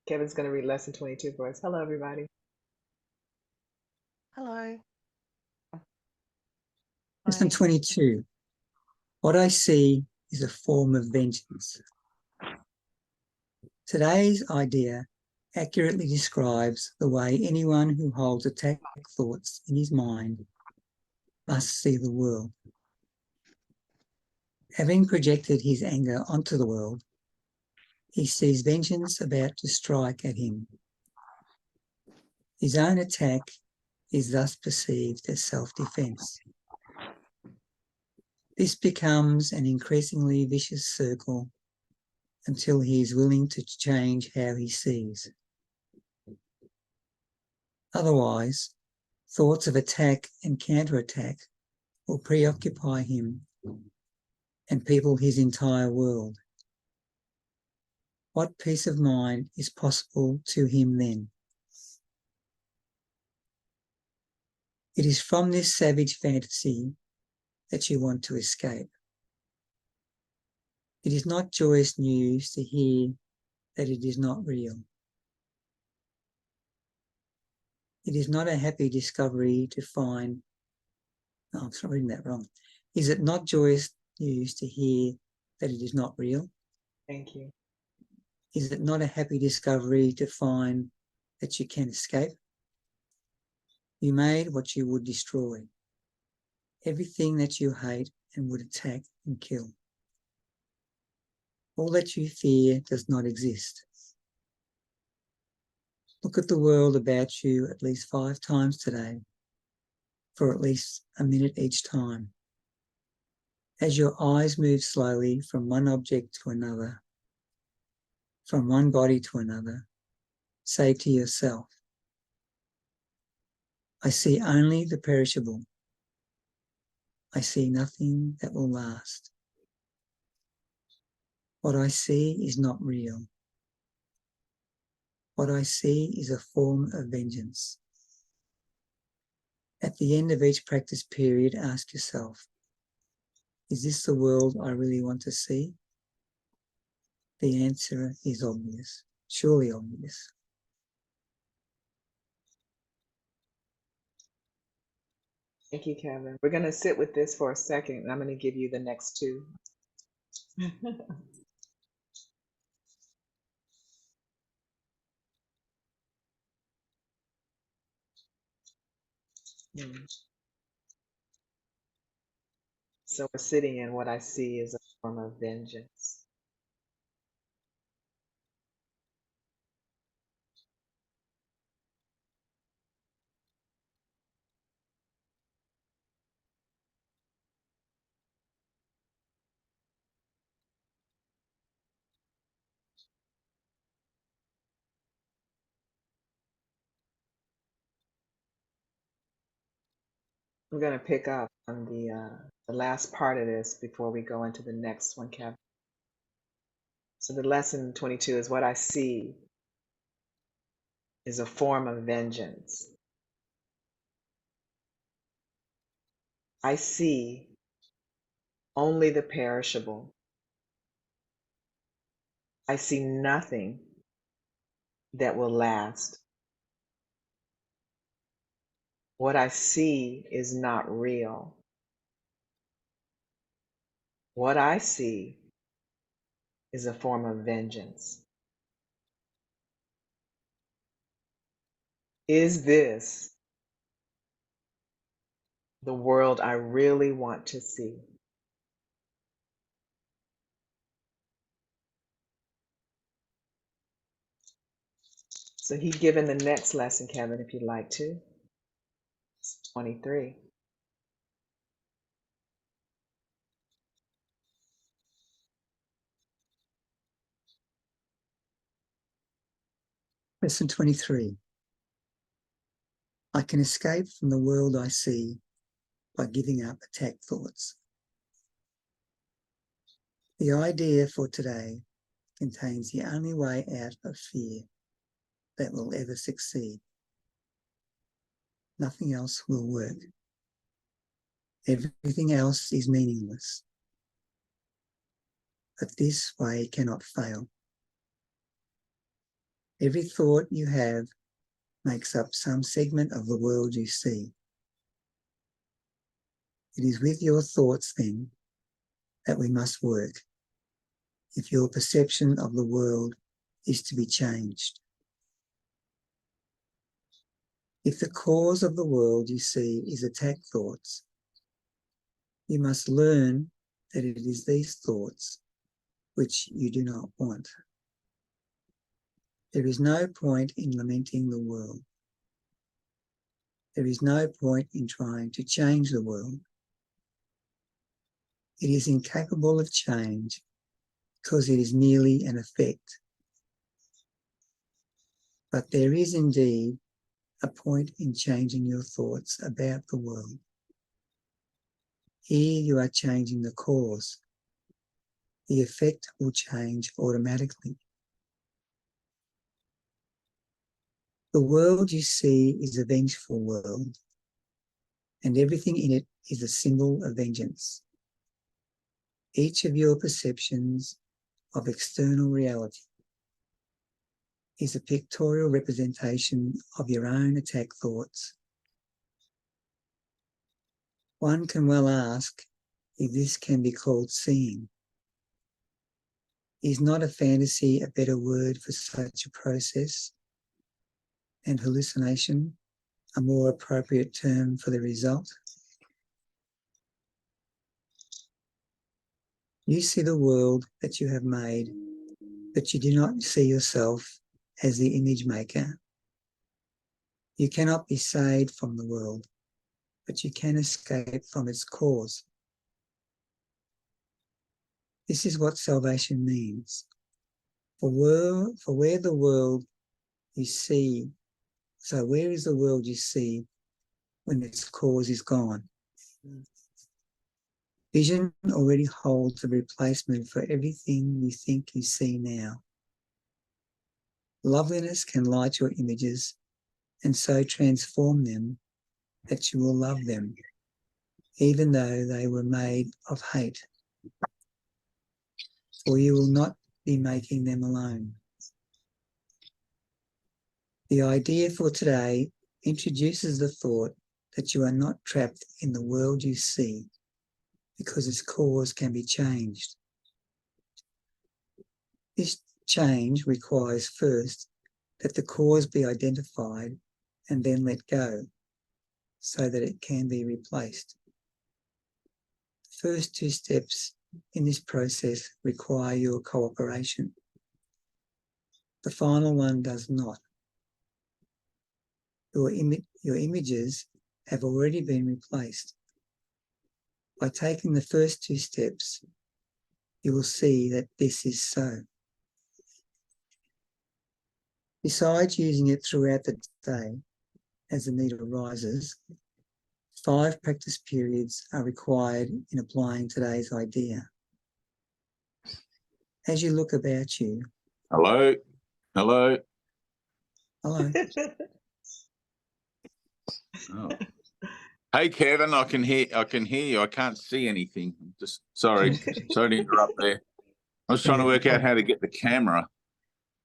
Kevin's going to read lesson 22 for us. Hello, everybody. Hello. Lesson Hi. 22. What I see is a form of vengeance. Today's idea accurately describes the way anyone who holds attack thoughts in his mind must see the world. Having projected his anger onto the world, he sees vengeance about to strike at him. His own attack is thus perceived as self-defense. This becomes an increasingly vicious circle until he is willing to change how he sees. Otherwise, thoughts of attack and counterattack will preoccupy him and people his entire world. What peace of mind is possible to him then? It is from this savage fantasy that you want to escape. It is not joyous news to hear that it is not real. It is not a happy discovery to find, I'm reading that wrong. Is it not joyous news to hear that it is not real? Thank you. Is it not a happy discovery to find that you can escape? You made what you would destroy, everything that you hate and would attack and kill. All that you fear does not exist. Look at the world about you at least 5 times today, for at least a minute each time. As your eyes move slowly from one object to another, from one body to another, say to yourself, I see only the perishable. I see nothing that will last. What I see is not real. What I see is a form of vengeance. At the end of each practice period, ask yourself, is this the world I really want to see? The answer is obvious, surely obvious. Thank you, Kevin. We're going to sit with this for a second, and I'm going to give you the next two. So we're sitting in what I see is a form of vengeance. I'm going to pick up on the last part of this before we go into the next one, Kevin. So the lesson 22 is what I see is a form of vengeance. I see only the perishable. I see nothing that will last. What I see is not real. What I see is a form of vengeance. Is this the world I really want to see? So he's given the next lesson, Kevin, if you'd like to. It's 23. Lesson 23. I can escape from the world I see by giving up attack thoughts. The idea for today contains the only way out of fear that will ever succeed. Nothing else will work. Everything else is meaningless. But this way cannot fail. Every thought you have makes up some segment of the world you see. It is with your thoughts, then, that we must work, if your perception of the world is to be changed. If the cause of the world you see is attack thoughts, you must learn that it is these thoughts which you do not want. There is no point in lamenting the world. There is no point in trying to change the world. It is incapable of change because it is merely an effect. But there is indeed a point in changing your thoughts about the world. Here you are changing the cause. The effect will change automatically. The world you see is a vengeful world, and everything in it is a symbol of vengeance. Each of your perceptions of external reality is a pictorial representation of your own attack thoughts. One can well ask if this can be called seeing. Is not a fantasy a better word for such a process, and hallucination a more appropriate term for the result? You see the world that you have made, but you do not see yourself as the image maker. You cannot be saved from the world, but you can escape from its cause. This is what salvation means. For where the world you see, so where is the world you see when its cause is gone? Vision already holds a replacement for everything you think you see now. Loveliness can light your images and so transform them that you will love them, even though they were made of hate. For you will not be making them alone. The idea for today introduces the thought that you are not trapped in the world you see, because its cause can be changed. This change requires first that the cause be identified and then let go, so that it can be replaced. The first two steps in this process require your cooperation. The final one does not. Your images have already been replaced. By taking the first two steps, you will see that this is so. Besides using it throughout the day, as the need arises, 5 practice periods are required in applying today's idea. As you look about you. Hello. Hello. Hello. Oh. Hey Kevin, I can hear you. I can't see anything. Just sorry to interrupt there. I was trying to work out how to get the camera.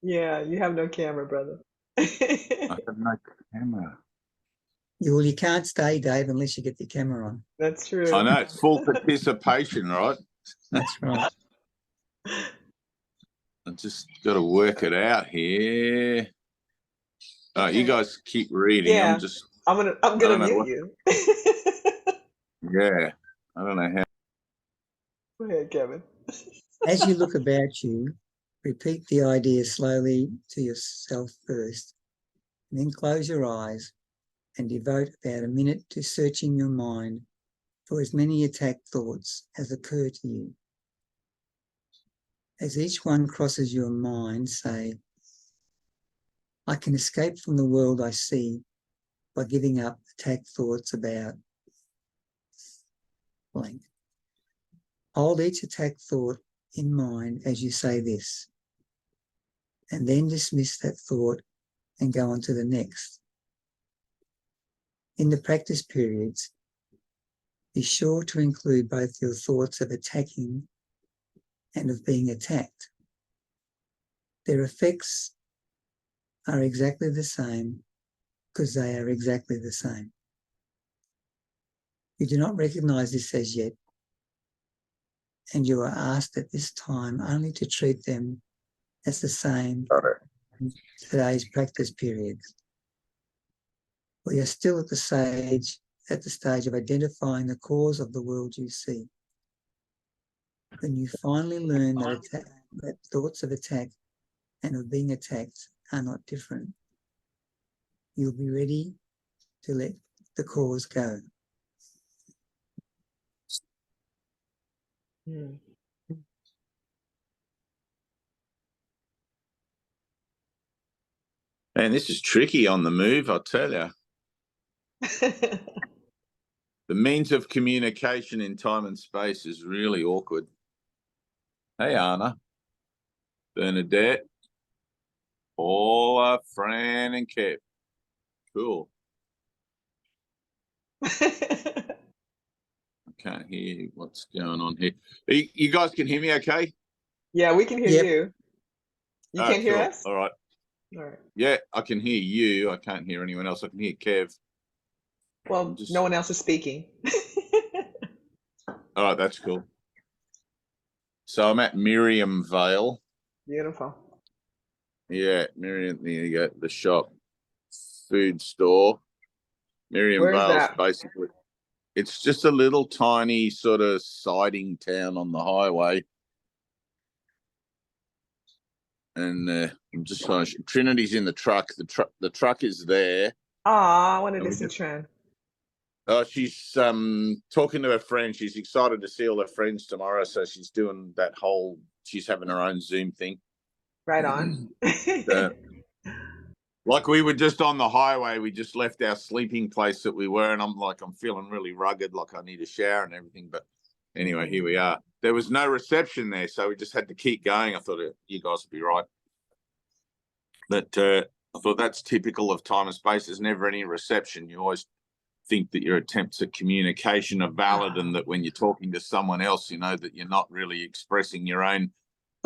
Yeah, you have no camera, brother. I have no camera. You can't stay, Dave, unless you get the camera on. That's true. I know, it's full participation, right? That's right. I just got to work it out here. Okay. You guys keep reading. Yeah, I'm gonna mute you. Yeah, I don't know how. Go ahead, Kevin. As you look about you, repeat the idea slowly to yourself first, and then close your eyes and devote about a minute to searching your mind for as many attack thoughts as occur to you. As each one crosses your mind, say, I can escape from the world I see by giving up attack thoughts about blank. Hold each attack thought in mind as you say this, and then dismiss that thought and go on to the next. In the practice periods, be sure to include both your thoughts of attacking and of being attacked. Their effects are exactly the same because they are exactly the same. You do not recognize this as yet, and you are asked at this time only to treat them as the same in today's practice period. We are still at the stage of identifying the cause of the world you see. When you finally learn that thoughts of attack and of being attacked are not different, you'll be ready to let the cause go. Hmm. Man, this is tricky on the move, I tell you. The means of communication in time and space is really awkward. Hey, Anna, Bernadette, Paula, Fran, and Kev. Cool. I can't hear what's going on here. You guys can hear me okay? Yeah, we can hear Yep. you. You can't hear us? All right. All right. Yeah, I can hear you. I can't hear anyone else. I can hear Kev. Well, no one else is speaking. All right, that's cool. So I'm at Miriam Vale. Beautiful. Yeah, Miriam, there you go, the shop, food store. Miriam Where is Vale's that? basically, it's just a little tiny sort of siding town on the highway. And I'm just trying to, Trinity's in the truck. The truck is there. I wanted to see Trin. She's talking to her friend. She's excited to see all her friends tomorrow. So she's doing that whole, she's having her own Zoom thing. Right on. Like we were just on the highway. We just left our sleeping place that we were. And I'm feeling really rugged, like I need a shower and everything. But anyway, here we are. There was no reception there. So we just had to keep going. I thought you guys would be right. But I thought that's typical of time and space. There's never any reception. You always think that your attempts at communication are valid and that when you're talking to someone else, you know that you're not really expressing your own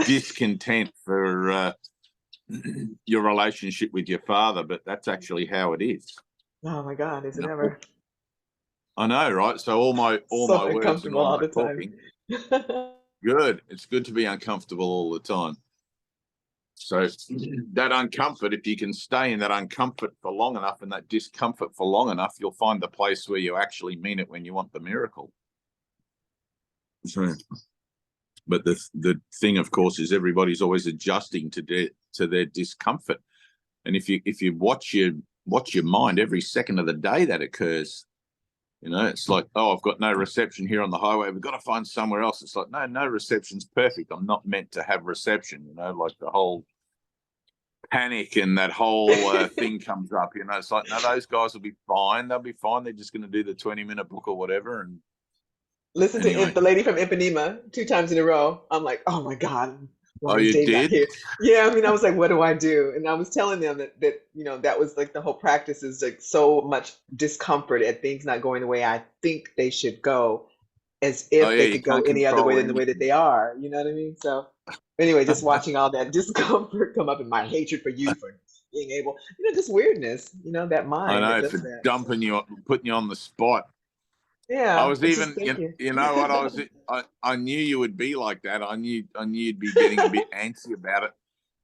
discontent for your relationship with your father, but that's actually how it is. Oh my God, is it ever? I know, right? So all my So words and uncomfortable all all my the time. talking, good. It's good to be uncomfortable all the time. So that uncomfort, if you can stay in that uncomfort for long enough and that discomfort for long enough, you'll find the place where you actually mean it when you want the miracle. But the thing, of course, is everybody's always adjusting to their discomfort. And if you watch your mind every second of the day that occurs, you know, it's like, oh, I've got no reception here on the highway. We've got to find somewhere else. It's like, no reception's perfect. I'm not meant to have reception, you know, like the whole panic and that whole thing comes up, you know. It's like, no, those guys will be fine. They'll be fine. They're just going to do the 20-minute book or whatever. And Listen anyway. to the lady from Ipanema 2 times in a row. I'm like, oh my God, why Oh, is you Dave not did? here? Yeah, I mean, I was like, what do I do? And I was telling them that you know, that was like the whole practice is like so much discomfort at things not going the way I think they should go, as Oh, if yeah, they you could go can't any other way control than the way that they are. You know what I mean? So anyway, just watching all that discomfort come up and my hatred for you for being able, you know, just weirdness, you know, that I mind that know, does for that. So, dumping you, putting you on the spot. I yeah, was it's just even, thank you. you know what, I knew you would be like that. I knew you'd be getting a bit antsy about it.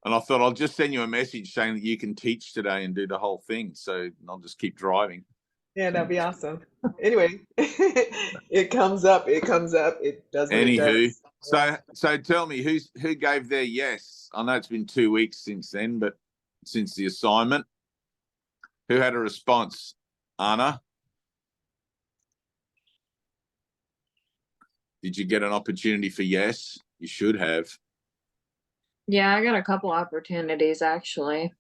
And I thought I'll just send you a message saying that you can teach today and do the whole thing. So I'll just keep driving. Yeah, that'd be awesome. Anyway, it comes up, it comes up, it does what it Anywho, does. Yeah. so tell me who gave their yes? I know it's been 2 weeks since then, but since the assignment, who had a response? Anna, did you get an opportunity for yes? You should have. Yeah, I got a couple opportunities actually.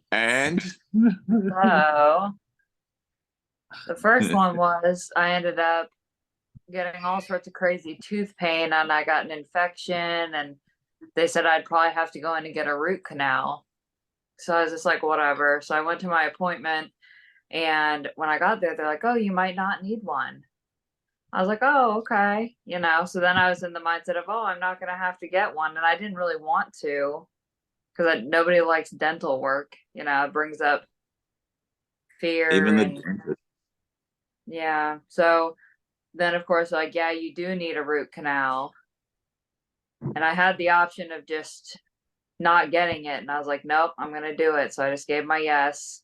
And So the first one was I ended up getting all sorts of crazy tooth pain and I got an infection and they said I'd probably have to go in and get a root canal. So I was just like, whatever. So I went to my appointment and when I got there, they're like, oh, you might not need one. I was like, oh, okay. You know, so then I was in the mindset of, oh, I'm not going to have to get one. And I didn't really want to because nobody likes dental work. You know, it brings up fear Even the and dentist. yeah. So then, of course, like, yeah, you do need a root canal. And I had the option of just not getting it. And I was like, nope, I'm going to do it. So I just gave my yes,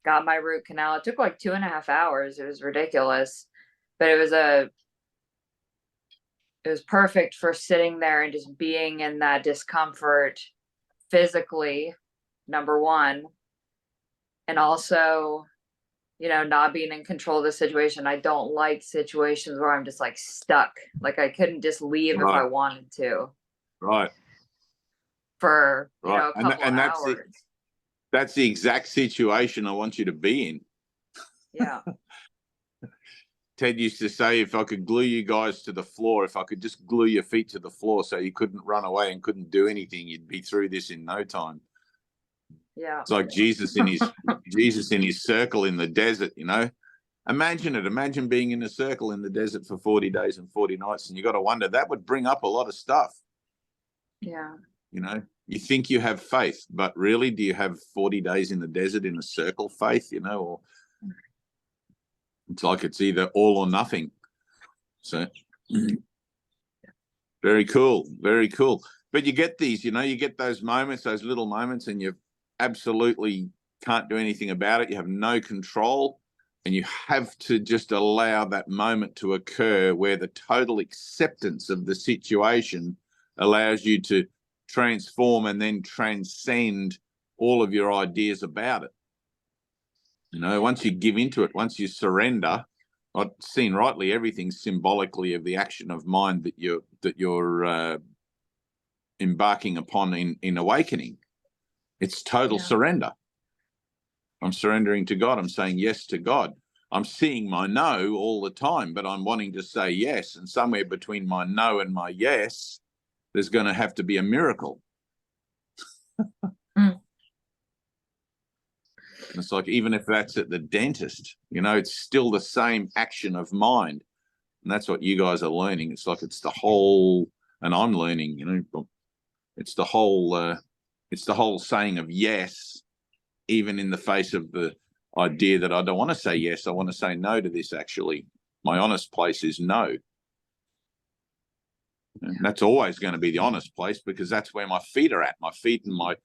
got my root canal. It took like 2.5 hours. It was ridiculous, but it was perfect for sitting there and just being in that discomfort physically, number one, and also, you know, not being in control of the situation. I don't like situations where I'm just like stuck. Like I couldn't just leave if I Right, wanted to right, for, you right. know, a couple of And hours. that's the exact situation I want you to be in. Yeah. Ted used to say, if I could glue you guys to the floor, if I could just glue your feet to the floor so you couldn't run away and couldn't do anything, you'd be through this in no time. Yeah. It's like Jesus in his circle in the desert, you know. Imagine it. Imagine being in a circle in the desert for 40 days and 40 nights. And you got to wonder, that would bring up a lot of stuff. Yeah. You know, you think you have faith, but really, do you have 40 days in the desert in a circle faith, you know, or it's like it's either all or nothing. So very cool. Very cool. But you get these, you know, you get those moments, those little moments, and you absolutely can't do anything about it. You have no control. And you have to just allow that moment to occur where the total acceptance of the situation allows you to transform and then transcend all of your ideas about it. You know, once you give into it, once you surrender, I've seen rightly, everything's symbolically of the action of mind that you're embarking upon in awakening. It's total surrender. I'm surrendering to God. I'm saying yes to God. I'm seeing my no all the time, but I'm wanting to say yes. And somewhere between my no and my yes, there's going to have to be a miracle. Mm. It's like, even if that's at the dentist, you know, it's still the same action of mind. And that's what you guys are learning. It's like it's the whole, and I'm learning, you know, it's the whole saying of yes, even in the face of the idea that I don't want to say yes, I want to say no to this. Actually, my honest place is no. And that's always going to be the honest place, because that's where my feet are at. My feet and my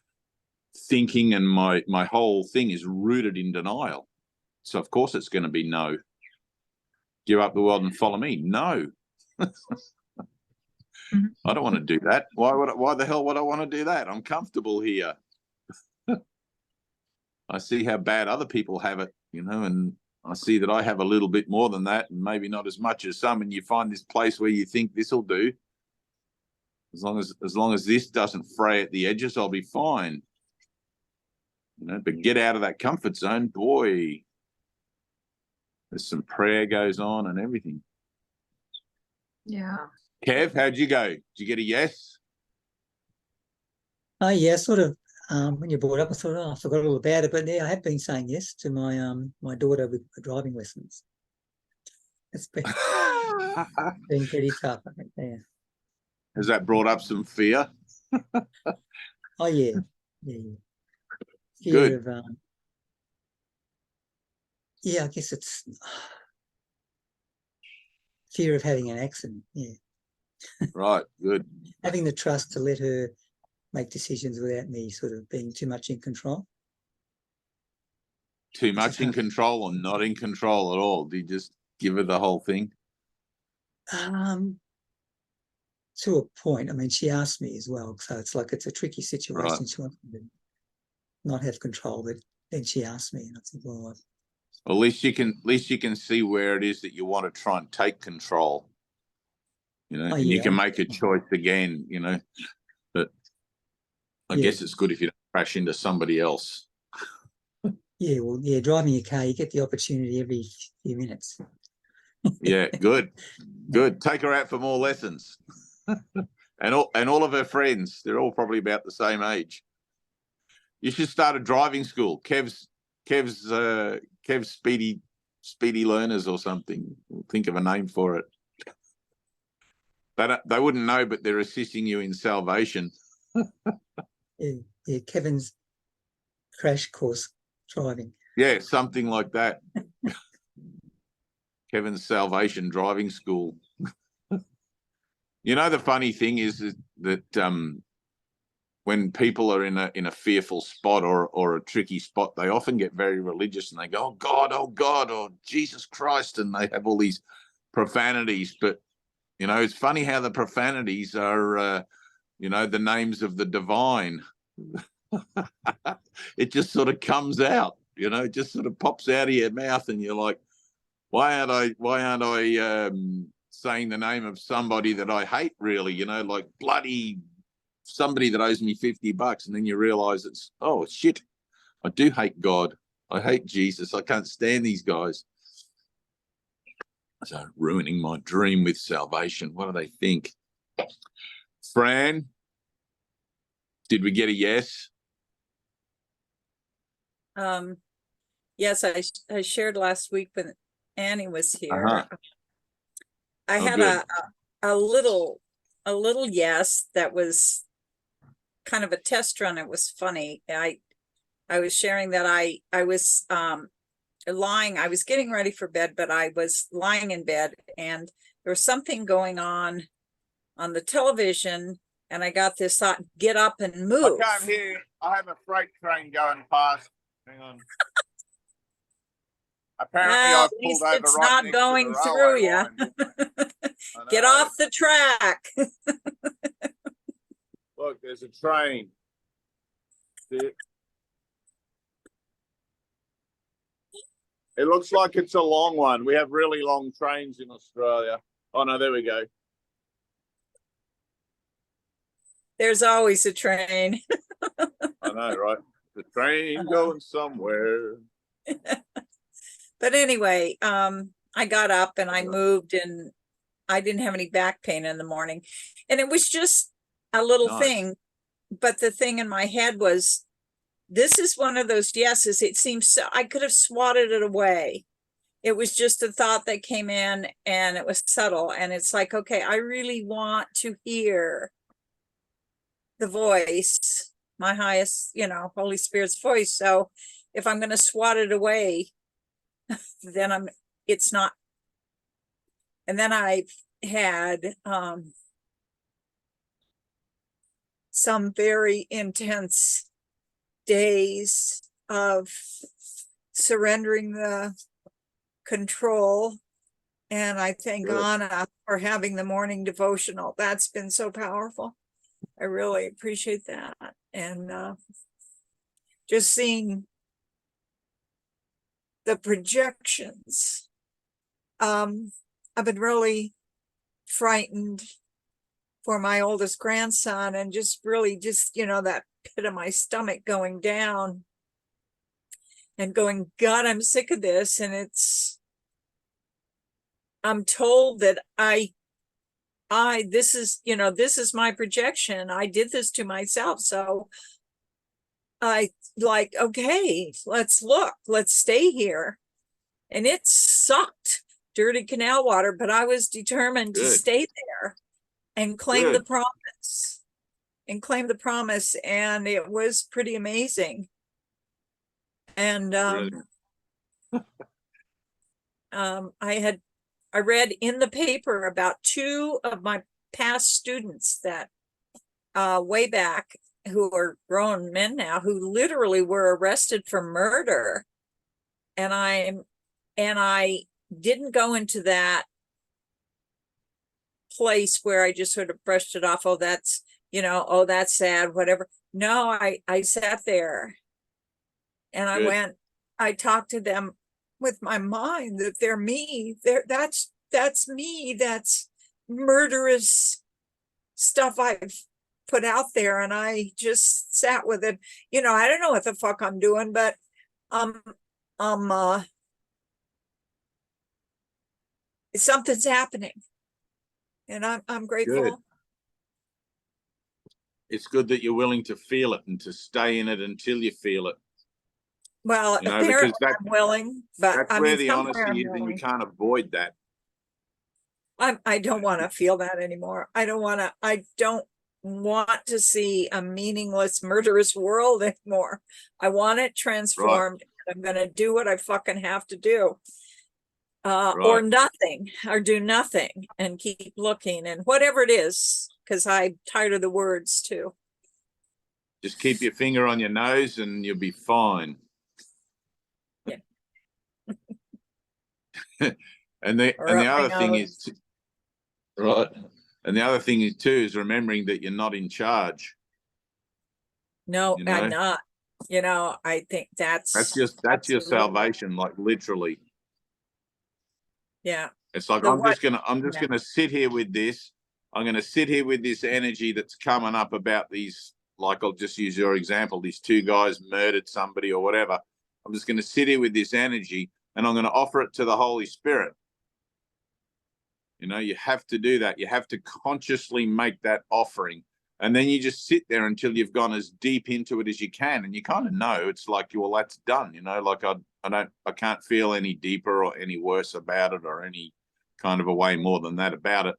thinking and my whole thing is rooted in denial. So of course it's going to be no. Give up the world and follow me. No. Mm-hmm. I don't want to do that. Why the hell would I want to do that? I'm comfortable here. I see how bad other people have it, you know, and I see that I have a little bit more than that, and maybe not as much as some. And you find this place where you think this will do. As long as this doesn't fray at the edges, I'll be fine. You know, but get out of that comfort zone, boy. There's some prayer goes on and everything. Yeah. Kev, how'd you go? Did you get a yes? Oh yeah, sort of. When you brought up, I thought, oh, I forgot all about it. But yeah, I have been saying yes to my daughter with driving lessons. It's been pretty tough, I think. Yeah. Has that brought up some fear? Oh yeah, yeah. Good. Fear of yeah, I guess it's fear of having an accident. Yeah. Right. Good. Having the trust to let her make decisions without me sort of being too much in control. Too much in control or not in control at all? Do you just give her the whole thing? To a point. I mean, she asked me as well, so it's like it's a tricky situation. Right. She wants me to not have control, but then she asked me, and I said, "Well, At least you can see where it is that you want to try and take control, you know, oh, and you yeah, can make a choice again, you know. But I guess it's good if you don't crash into somebody else. yeah, well, yeah, driving a car, you get the opportunity every few minutes. Yeah, good. Take her out for more lessons. and all of her friends, they're all probably about the same age. You should start a driving school. Kev's speedy speedy learners or something. Think of a name for it. They wouldn't know, but they're assisting you in salvation. Yeah, Kevin's crash course driving. Yeah, something like that. Kevin's salvation driving school. You know, the funny thing is that when people are in a fearful spot or a tricky spot, they often get very religious and they go, oh God, or Jesus Christ, and they have all these profanities. But you know, it's funny how the profanities are, you know, the names of the divine. It just sort of comes out, you know, it just sort of pops out of your mouth, and you're like, why aren't I saying the name of somebody that I hate, really, you know, like bloody somebody that owes me $50, and then you realize it's, oh shit, I do hate God. I hate Jesus. I can't stand these guys. So ruining my dream with salvation. What do they think? Fran, did we get a yes? Yes, I shared last week when Annie was here. Uh-huh. I had a little yes that was kind of a test run. It was funny. I was sharing that I was lying. I was getting ready for bed, but I was lying in bed, and there was something going on the television, and I got this thought: get up and move. I can't hear. I have a freight train going past. Hang on. Apparently, well, I've at least pulled over it's right not next going to the through you. line. Get off the track. Look, there's a train. See it? It looks like it's a long one. We have really long trains in Australia. Oh no, there we go. There's always a train. I know, right? The train going somewhere. But anyway, I got up and I moved, and I didn't have any back pain in the morning, and it was just a little thing. But the thing in my head was, this is one of those yeses. It seems so, I could have swatted it away. It was just a thought that came in, and it was subtle. And it's like, okay, I really want to hear the voice, my highest, you know, Holy Spirit's voice. So if I'm going to swat it away, then it's not. And then I had some very intense days of surrendering the control. And I thank Anna for having the morning devotional. That's been so powerful. I really appreciate that. And just seeing the projections. I've been really frightened for my oldest grandson, and just really you know, that pit of my stomach going down and going, God, I'm sick of this. And I'm told that this is, you know, this is my projection. I did this to myself. So I like, okay, let's stay here. And it sucked, dirty canal water, but I was determined to stay there and claim the promise. And it was pretty amazing. And I read in the paper about two of my past students that way back, who are grown men now, who literally were arrested for murder. And I didn't go into that place where I just sort of brushed it off. Oh, that's, you know, oh, that's sad, whatever. No, I sat there and I talked to them with my mind, that they're me. That's me. That's murderous stuff I've put out there. And I just sat with it. You know, I don't know what the fuck I'm doing, but something's happening, and I'm grateful. Good. It's good that you're willing to feel it and to stay in it until you feel it. Well, You know, apparently because that I'm willing, but that's I where mean, the somewhere honesty I'm is, and you willing. can't avoid that. I don't want to feel that anymore. I don't want to see a meaningless, murderous world anymore. I want it Right, transformed. I'm going to do what I fucking have to do. Or right. nothing, or do nothing and keep looking and whatever it is, because I'm tired of the words too. Just keep your finger on your nose and you'll be fine. Yeah. and the Or and the up my other thing nose. is right. And the other thing is too is remembering that you're not in charge. No, You I'm know, not. I think that's that's your the real, salvation, like literally. yeah. It's like The I'm what, just yeah. gonna sit here with this. I'm gonna sit here with this energy that's coming up about these. Like I'll just use your example. These two guys murdered somebody or whatever. I'm just gonna sit here with this energy, and I'm gonna offer it to the Holy Spirit. You know, you have to do that. You have to consciously make that offering. And then you just sit there until you've gone as deep into it as you can. And you kind of know it's like, well, that's done. You know, like I can't feel any deeper or any worse about it or any kind of a way more than that about it.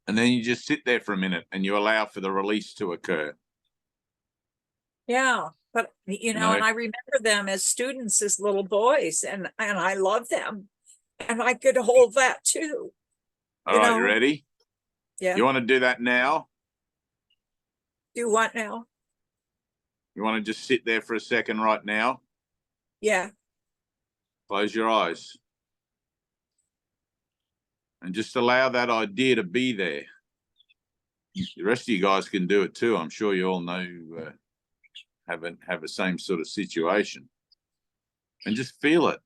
And then you just sit there for a minute and you allow for the release to occur. Yeah. But, You know, and I remember them as students, as little boys, and I love them. And I could hold that too. all right, you ready? Yeah. You want to do that now? Do what now? You want to just sit there for a second right now? Yeah. Close your eyes. And just allow that idea to be there. The rest of you guys can do it too. I'm sure you all know, have the same sort of situation. And just feel it.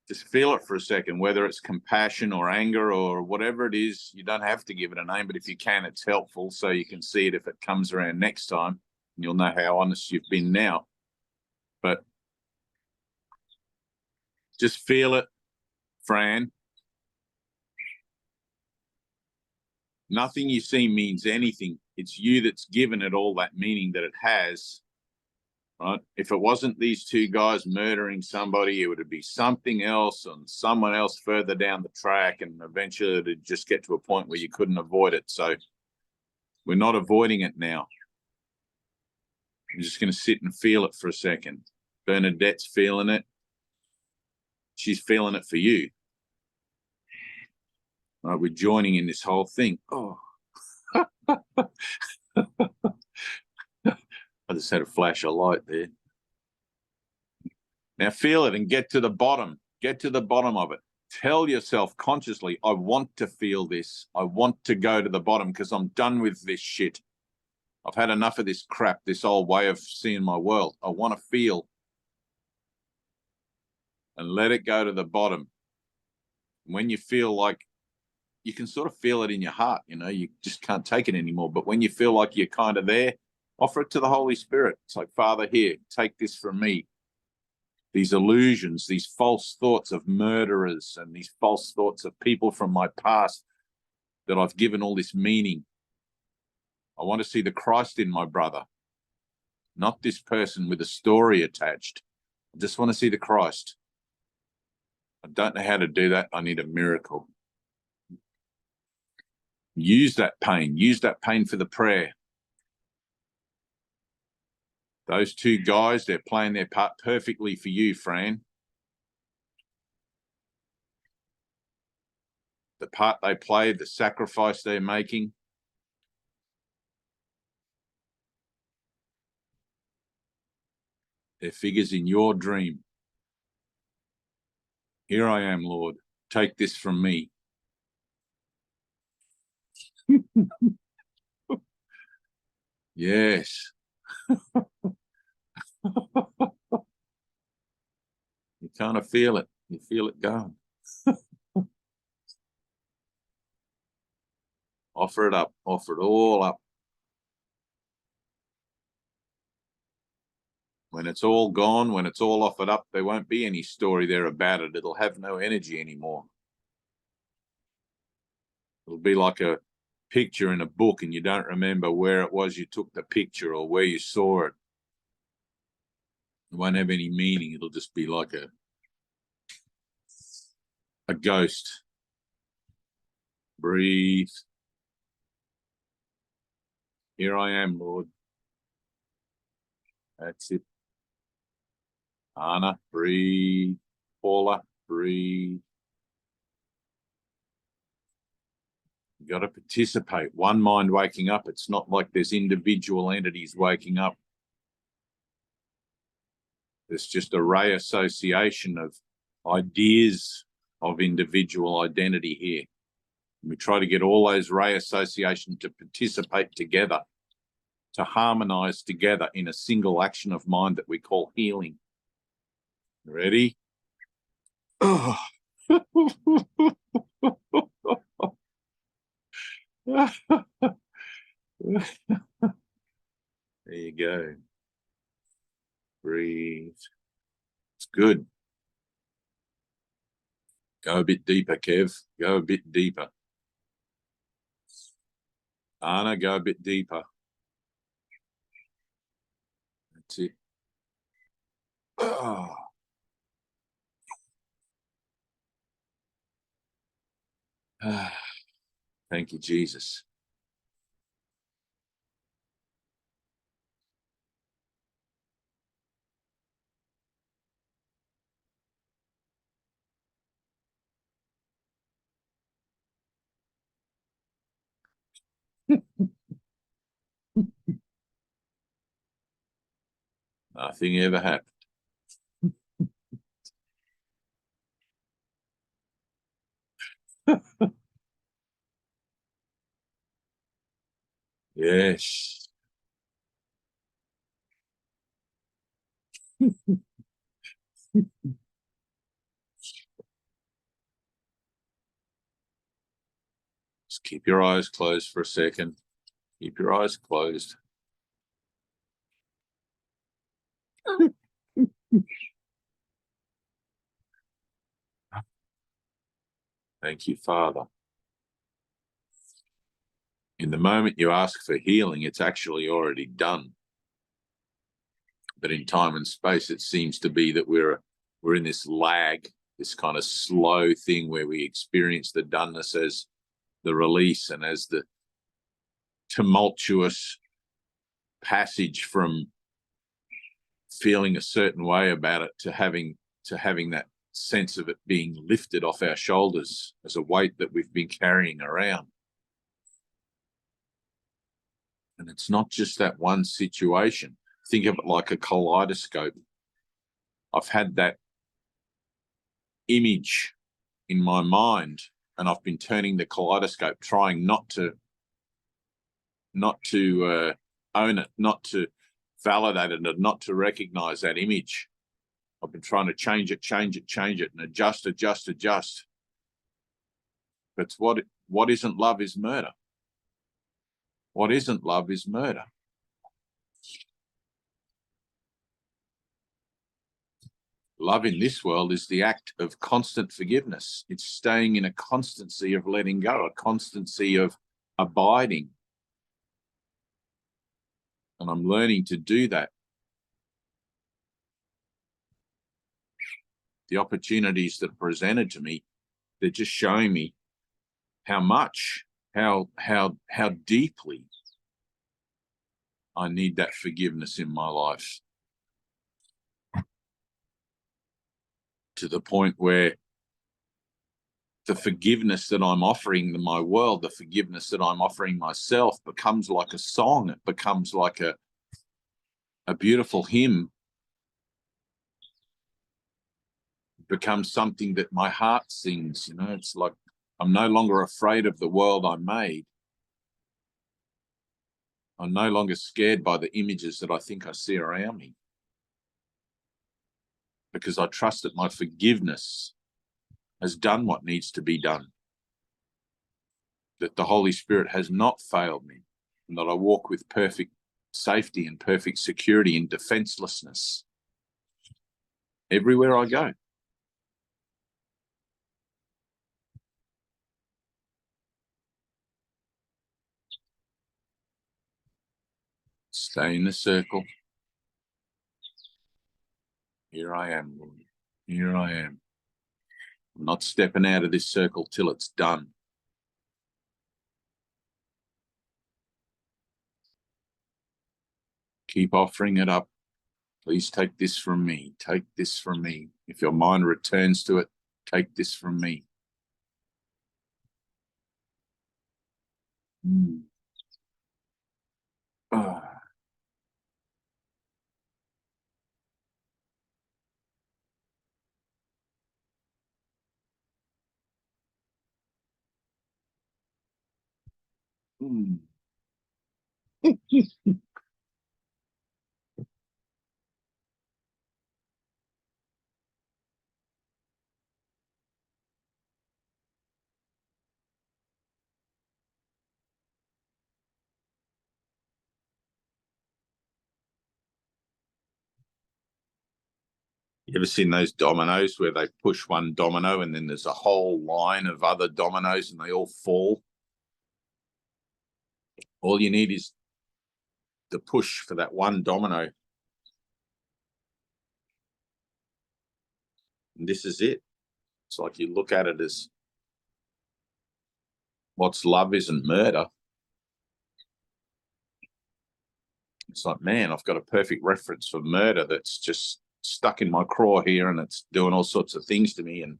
Just feel it for a second, whether it's compassion or anger or whatever it is. You don't have to give it a name, but if you can, it's helpful so you can see it if it comes around next time. And you'll know how honest you've been now. But just feel it, Fran. Nothing you see means anything. It's you that's given it all that meaning that it has. Right? If it wasn't these two guys murdering somebody, it would be something else and someone else further down the track, and eventually it'd just get to a point where you couldn't avoid it. So we're not avoiding it now. I'm just going to sit and feel it for a second. Bernadette's feeling it. She's feeling it for you. Right, we're joining in this whole thing. Oh. I just had a flash of light there. Now feel it and get to the bottom. Get to the bottom of it. Tell yourself consciously, I want to feel this. I want to go to the bottom because I'm done with this shit. I've had enough of this crap, this old way of seeing my world. I want to feel. And let it go to the bottom. When you feel like, you can sort of feel it in your heart, you know, you just can't take it anymore. But when you feel like you're kind of there, offer it to the Holy Spirit. It's like, Father, here, take this from me. These illusions, these false thoughts of murderers and these false thoughts of people from my past that I've given all this meaning. I want to see the Christ in my brother, not this person with a story attached. I just want to see the Christ. I don't know how to do that. I need a miracle. Use that pain for the prayer. Those two guys, they're playing their part perfectly for you, Fran. The part they played, the sacrifice they're making. They're figures in your dream. Here I am, Lord. Take this from me. Yes. You kind of feel it. You feel it going. Offer it up. Offer it all up. When it's all gone, when it's all offered up, there won't be any story there about it. It'll have no energy anymore. It'll be like a picture in a book and you don't remember where it was you took the picture or where you saw it. It won't have any meaning. It'll just be like a ghost. Breathe. Here I am, Lord. That's it. Anna, breathe. Paula, breathe. You got to participate. One mind waking up. It's not like there's individual entities waking up. There's just a ray association of ideas of individual identity here. And we try to get all those ray associations to participate together, to harmonize together in a single action of mind that we call healing. Ready? Oh. There you go. Breathe. It's good. Go a bit deeper, Kev. Go a bit deeper. Anna, go a bit deeper. That's it. Oh. Thank you, Jesus. Nothing ever happened. Yes. Just keep your eyes closed for a second. Keep your eyes closed. Thank you, Father. In the moment you ask for healing, it's actually already done. But in time and space, it seems to be that we're in this lag, this kind of slow thing where we experience the doneness as the release and as the tumultuous passage from feeling a certain way about it to having that sense of it being lifted off our shoulders as a weight that we've been carrying around. And it's not just that one situation. Think of it like a kaleidoscope. I've had that image in my mind and I've been turning the kaleidoscope, trying not to own it, not to validate it, and not to recognize that image. I've been trying to change it, and adjust. But what isn't love is murder. What isn't love is murder. Love in this world is the act of constant forgiveness. It's staying in a constancy of letting go, a constancy of abiding. And I'm learning to do that. The opportunities that are presented to me, they're just showing me how much, how deeply I need that forgiveness in my life. To the point where the forgiveness that I'm offering my world, the forgiveness that I'm offering myself becomes like a song. It becomes like a beautiful hymn. It becomes something that my heart sings, you know. It's like I'm no longer afraid of the world I made. I'm no longer scared by the images that I think I see around me. Because I trust that my forgiveness has done what needs to be done. That the Holy Spirit has not failed me, and that I walk with perfect safety and perfect security and defenselessness everywhere I go. Stay in the circle. Here I am, Lord. Here I am. I'm not stepping out of this circle till it's done. Keep offering it up. Please take this from me. Take this from me. If your mind returns to it, take this from me. Ah. Mm. You ever seen those dominoes where they push one domino and then there's a whole line of other dominoes and they all fall? All you need is the push for that one domino. And this is it. It's like you look at it as what's love isn't murder. It's like, man, I've got a perfect reference for murder that's just stuck in my craw here and it's doing all sorts of things to me, and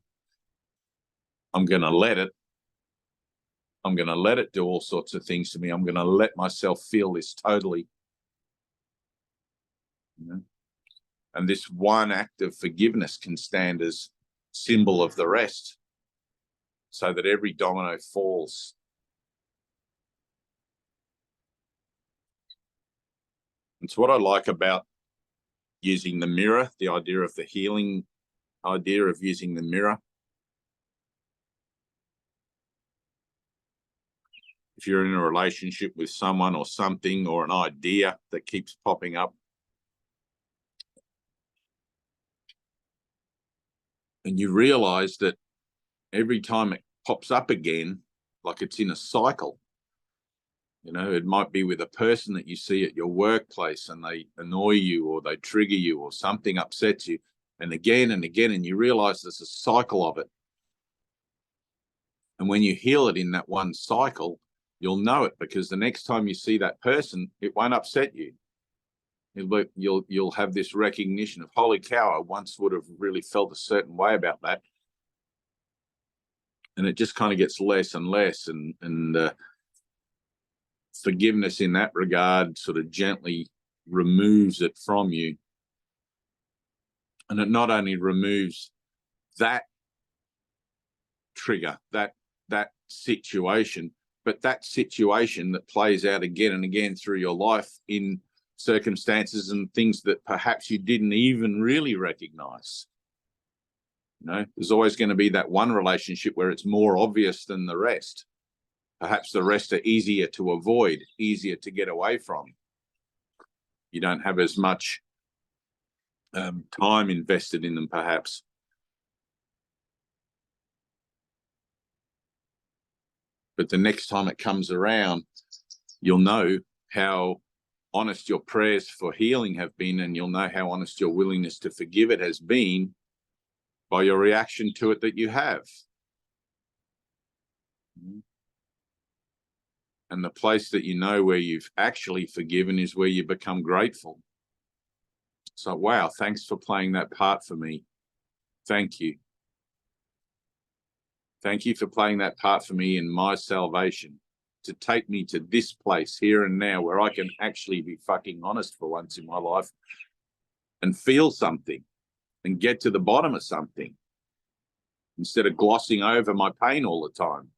I'm going to let it. I'm going to let it do all sorts of things to me. I'm going to let myself feel this totally. You know? And this one act of forgiveness can stand as symbol of the rest, so that every domino falls. It's what I like about using the mirror, the idea of the healing idea of using the mirror. If you're in a relationship with someone or something or an idea that keeps popping up, and you realize that every time it pops up again, like it's in a cycle, you know, it might be with a person that you see at your workplace and they annoy you or they trigger you or something upsets you, and again, and you realize there's a cycle of it. And when you heal it in that one cycle, you'll know it, because the next time you see that person, it won't upset you. You'll have this recognition of, holy cow, I once would have really felt a certain way about that. And it just kind of gets less and less, and forgiveness in that regard sort of gently removes it from you. And it not only removes that trigger, that situation, but that situation that plays out again and again through your life in circumstances and things that perhaps you didn't even really recognize. You know, there's always going to be that one relationship where it's more obvious than the rest. Perhaps the rest are easier to avoid, easier to get away from. You don't have as much time invested in them, perhaps. But the next time it comes around, you'll know how honest your prayers for healing have been, and you'll know how honest your willingness to forgive it has been by your reaction to it that you have. And the place that you know where you've actually forgiven is where you become grateful. So, wow, thanks for playing that part for me. Thank you. Thank you for playing that part for me in my salvation, to take me to this place here and now where I can actually be fucking honest for once in my life and feel something and get to the bottom of something instead of glossing over my pain all the time.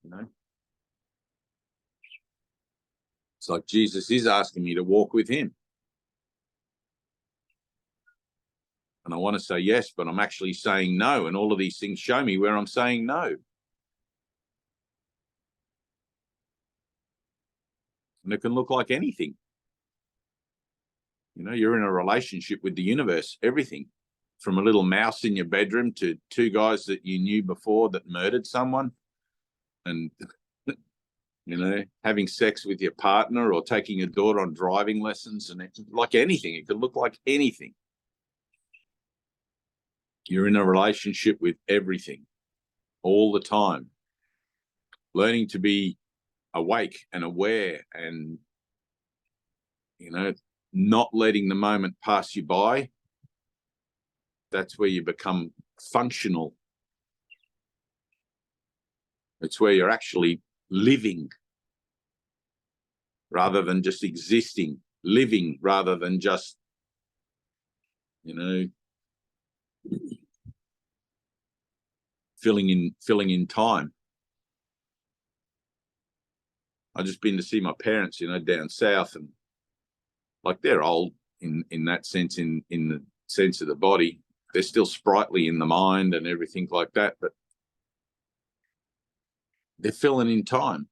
You know? It's like Jesus is asking me to walk with him. And I want to say yes, but I'm actually saying no. And all of these things show me where I'm saying no. And it can look like anything. You know, you're in a relationship with the universe, everything from a little mouse in your bedroom to two guys that you knew before that murdered someone, and, you know, having sex with your partner or taking your daughter on driving lessons, and it's like anything. It could look like anything. You're in a relationship with everything all the time. Learning to be awake and aware and, not letting the moment pass you by. That's where you become functional. It's where you're actually living rather than just existing, living rather than just, filling in time. I just been to see my parents, down south, and like they're old in that sense, in the sense of the body. They're still sprightly in the mind and everything like that, but they're filling in time.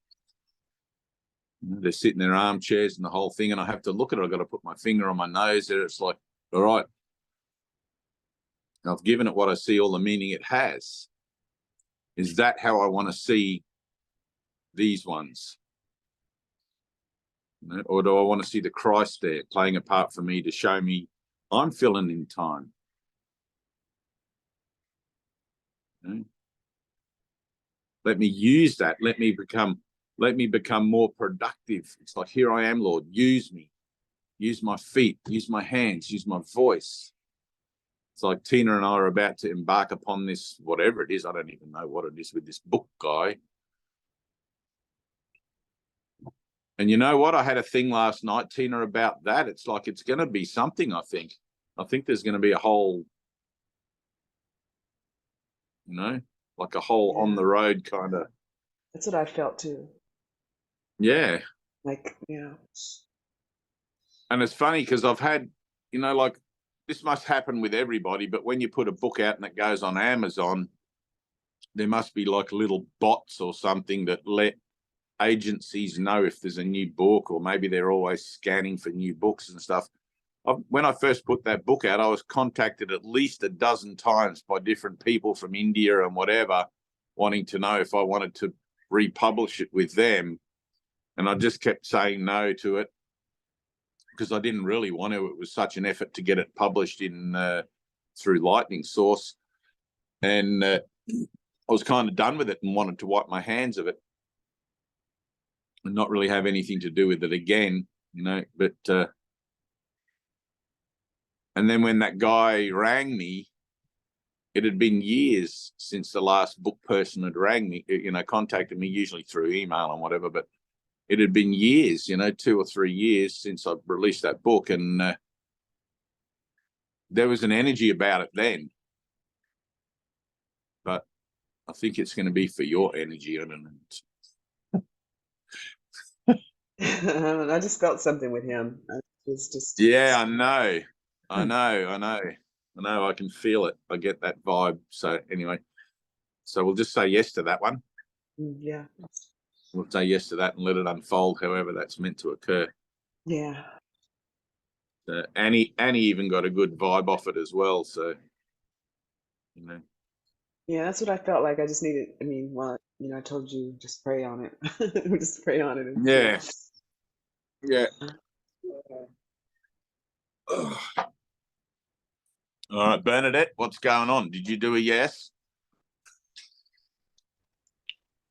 They're sitting in their armchairs and the whole thing, and I have to look at it. I've got to put my finger on my nose there. It's like, all right, I've given it what I see all the meaning it has. Is that how I want to see these ones? Or do I want to see the Christ there playing a part for me to show me I'm filling in time? Let me use that. Let me become more productive. It's like, here I am, Lord, use me. Use my feet, use my hands, use my voice. It's like Tina and I are about to embark upon this, whatever it is. I don't even know what it is with this book guy. And you know what? I had a thing last night, Tina, about that. It's like it's going to be something, I think. I think there's going to be a whole, like a whole on the road kind of. That's what I felt too. Yeah. Like, yeah. And it's funny because I've had, like this must happen with everybody, but when you put a book out and it goes on Amazon, there must be like little bots or something that let agencies know if there's a new book, or maybe they're always scanning for new books and stuff. When I first put that book out, I was contacted at least a dozen times by different people from India and whatever, wanting to know if I wanted to republish it with them. And I just kept saying no to it because I didn't really want to. It was such an effort to get it published through Lightning Source. And I was kind of done with it and wanted to wipe my hands of it and not really have anything to do with it again, but and then when that guy rang me, it had been years since the last book person had rang me, contacted me, usually through email and whatever, but it had been years, 2 or 3 years since I released that book, and there was an energy about it then, but I think it's going to be for your energy. I don't know. I just felt something with him. It was just. Yeah, I know. I can feel it. I get that vibe. So anyway, so we'll just say yes to that one. Yeah. We'll say yes to that and let it unfold however that's meant to occur. Yeah. Annie even got a good vibe off it as well. So, Yeah, that's what I felt like. I just needed, I told you, just pray on it. Just pray on it. And yeah. see. Yeah. All right, Bernadette, what's going on? Did you do a yes?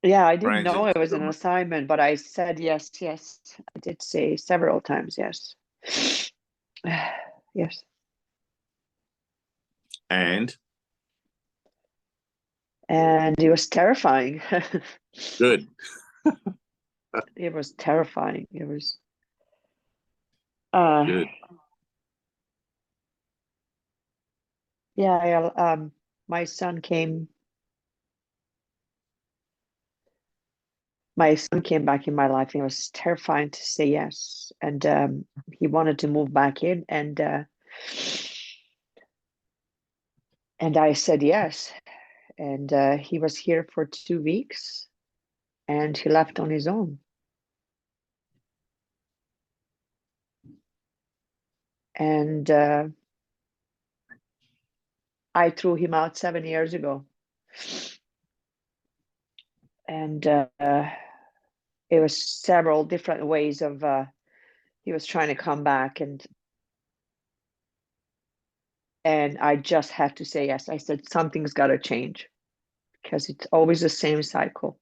Yeah, I didn't know it was an assignment, but I said yes. I did say several times yes. Yes. And it was terrifying. Good. It was terrifying. It was good. Yeah, my son came back in my life, and it was terrifying to say yes. And he wanted to move back in, and I said yes. And he was here for 2 weeks, and he left on his own. And I threw him out 7 years ago. And it was several different ways of he was trying to come back, and And I just had to say yes. I said, something's got to change because it's always the same cycle.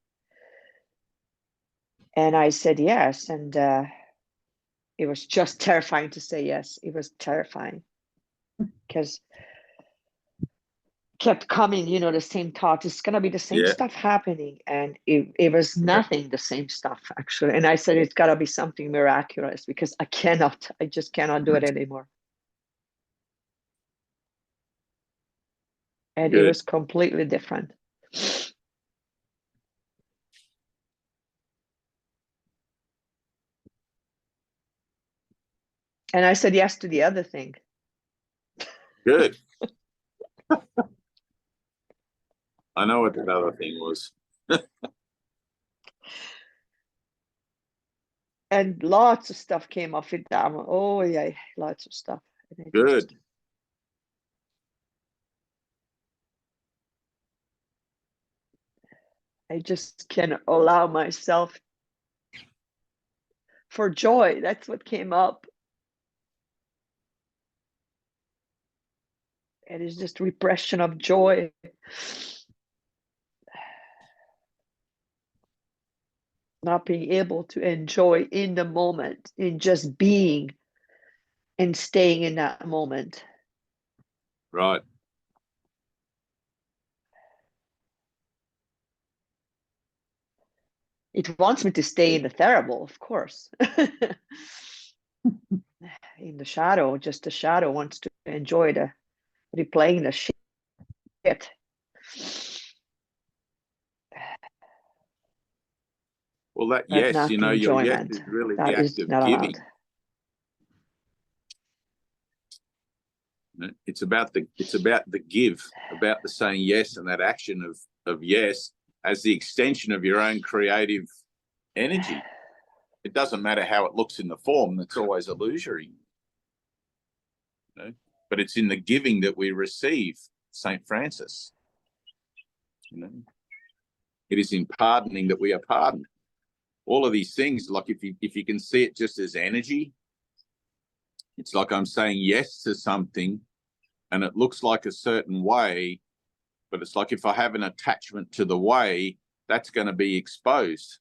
And I said yes. And it was just terrifying to say yes. It was terrifying because kept coming, you know, the same thoughts. It's gonna be the same stuff happening, and it was nothing the same stuff actually. And I said it's gotta be something miraculous because I just cannot do it anymore. And it was completely different. And I said yes to the other thing. Good. I know what the other thing was. And lots of stuff came off it down. Oh yeah, lots of stuff. Good. I just can't allow myself for joy. That's what came up. It is just repression of joy. Not being able to enjoy in the moment, in just being and staying in that moment. Right. It wants me to stay in the terrible, of course. In the shadow, just the shadow wants to enjoy the replaying the shit. Well, that But yes, not you the know, your yes enjoyment. is really That the act is of not giving. allowed. It's about the give, about the saying yes, and that action of yes as the extension of your own creative energy. It doesn't matter how it looks in the form; it's always illusory. You know? But it's in the giving that we receive. Saint Francis. You know, it is in pardoning that we are pardoned. All of these things, like if you can see it just as energy, it's like I'm saying yes to something, and it looks like a certain way, but it's like if I have an attachment to the way, that's going to be exposed.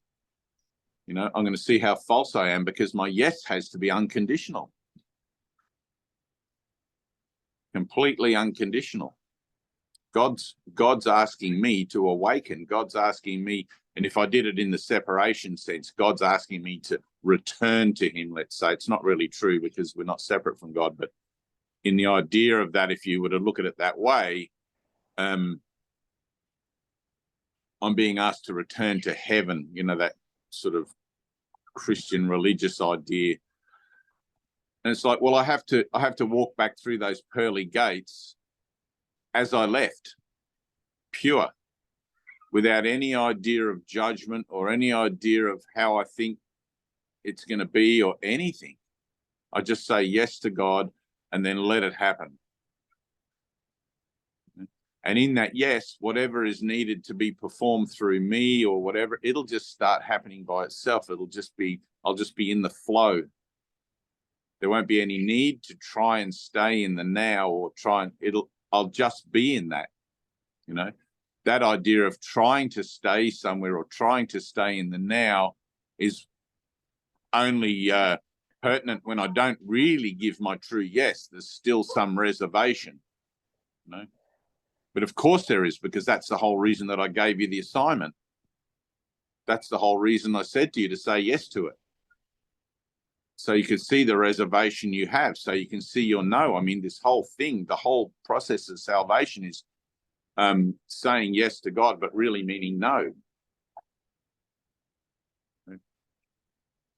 You know, I'm going to see how false I am because my yes has to be unconditional, completely unconditional. God's asking me to awaken. God's asking me, and if I did it in the separation sense, God's asking me to return to him, let's say. It's not really true because we're not separate from God, but in the idea of that, if you were to look at it that way, I'm being asked to return to heaven, you know, that sort of Christian religious idea. And it's like, well, I have to walk back through those pearly gates as I left, pure, without any idea of judgment or any idea of how I think it's going to be or anything. I just say yes to God and then let it happen. And in that yes, whatever is needed to be performed through me or whatever, it'll just start happening by itself. I'll just be in the flow. There won't be any need to try and stay in the now or I'll just be in that, you know. That idea of trying to stay somewhere or trying to stay in the now is only pertinent when I don't really give my true yes. There's still some reservation, you know. But of course there is, because that's the whole reason that I gave you the assignment. That's the whole reason I said to you to say yes to it. So you can see the reservation you have, so you can see your no. I mean, this whole thing, the whole process of salvation is saying yes to God, but really meaning no.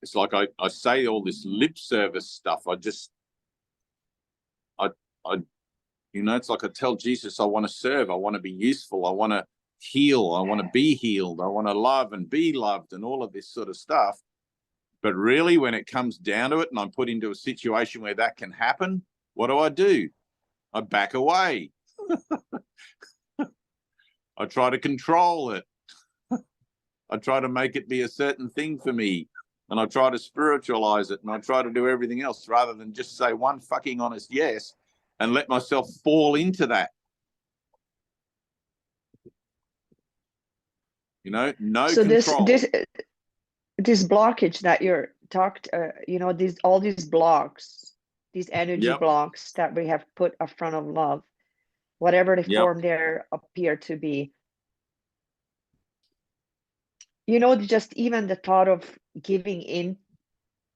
It's like I say all this lip service stuff. You know, it's like I tell Jesus, I want to serve, I want to be useful, I want to heal, I want to be healed, I want to love and be loved and all of this sort of stuff. But really, when it comes down to it and I'm put into a situation where that can happen, what do? I back away. I try to control it. I try to make it be a certain thing for me. And I try to spiritualize it and I try to do everything else rather than just say one fucking honest yes and let myself fall into that. You know, no So control. this blockage that you're talked, you know, all these blocks, these energy Yep. blocks that we have put in front of love, whatever the Yep. form there appear to be. You know, just even the thought of giving in,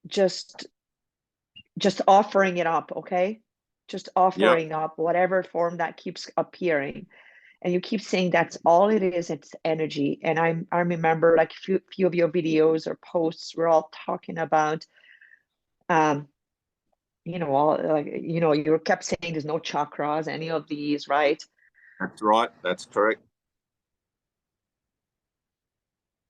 just offering it up, okay? Just offering up whatever form that keeps appearing. And you keep saying that's all it is, it's energy. And I remember like a few of your videos or posts were all talking about you know, all like, you know, you kept saying there's no chakras, any of these, right? That's right. That's correct.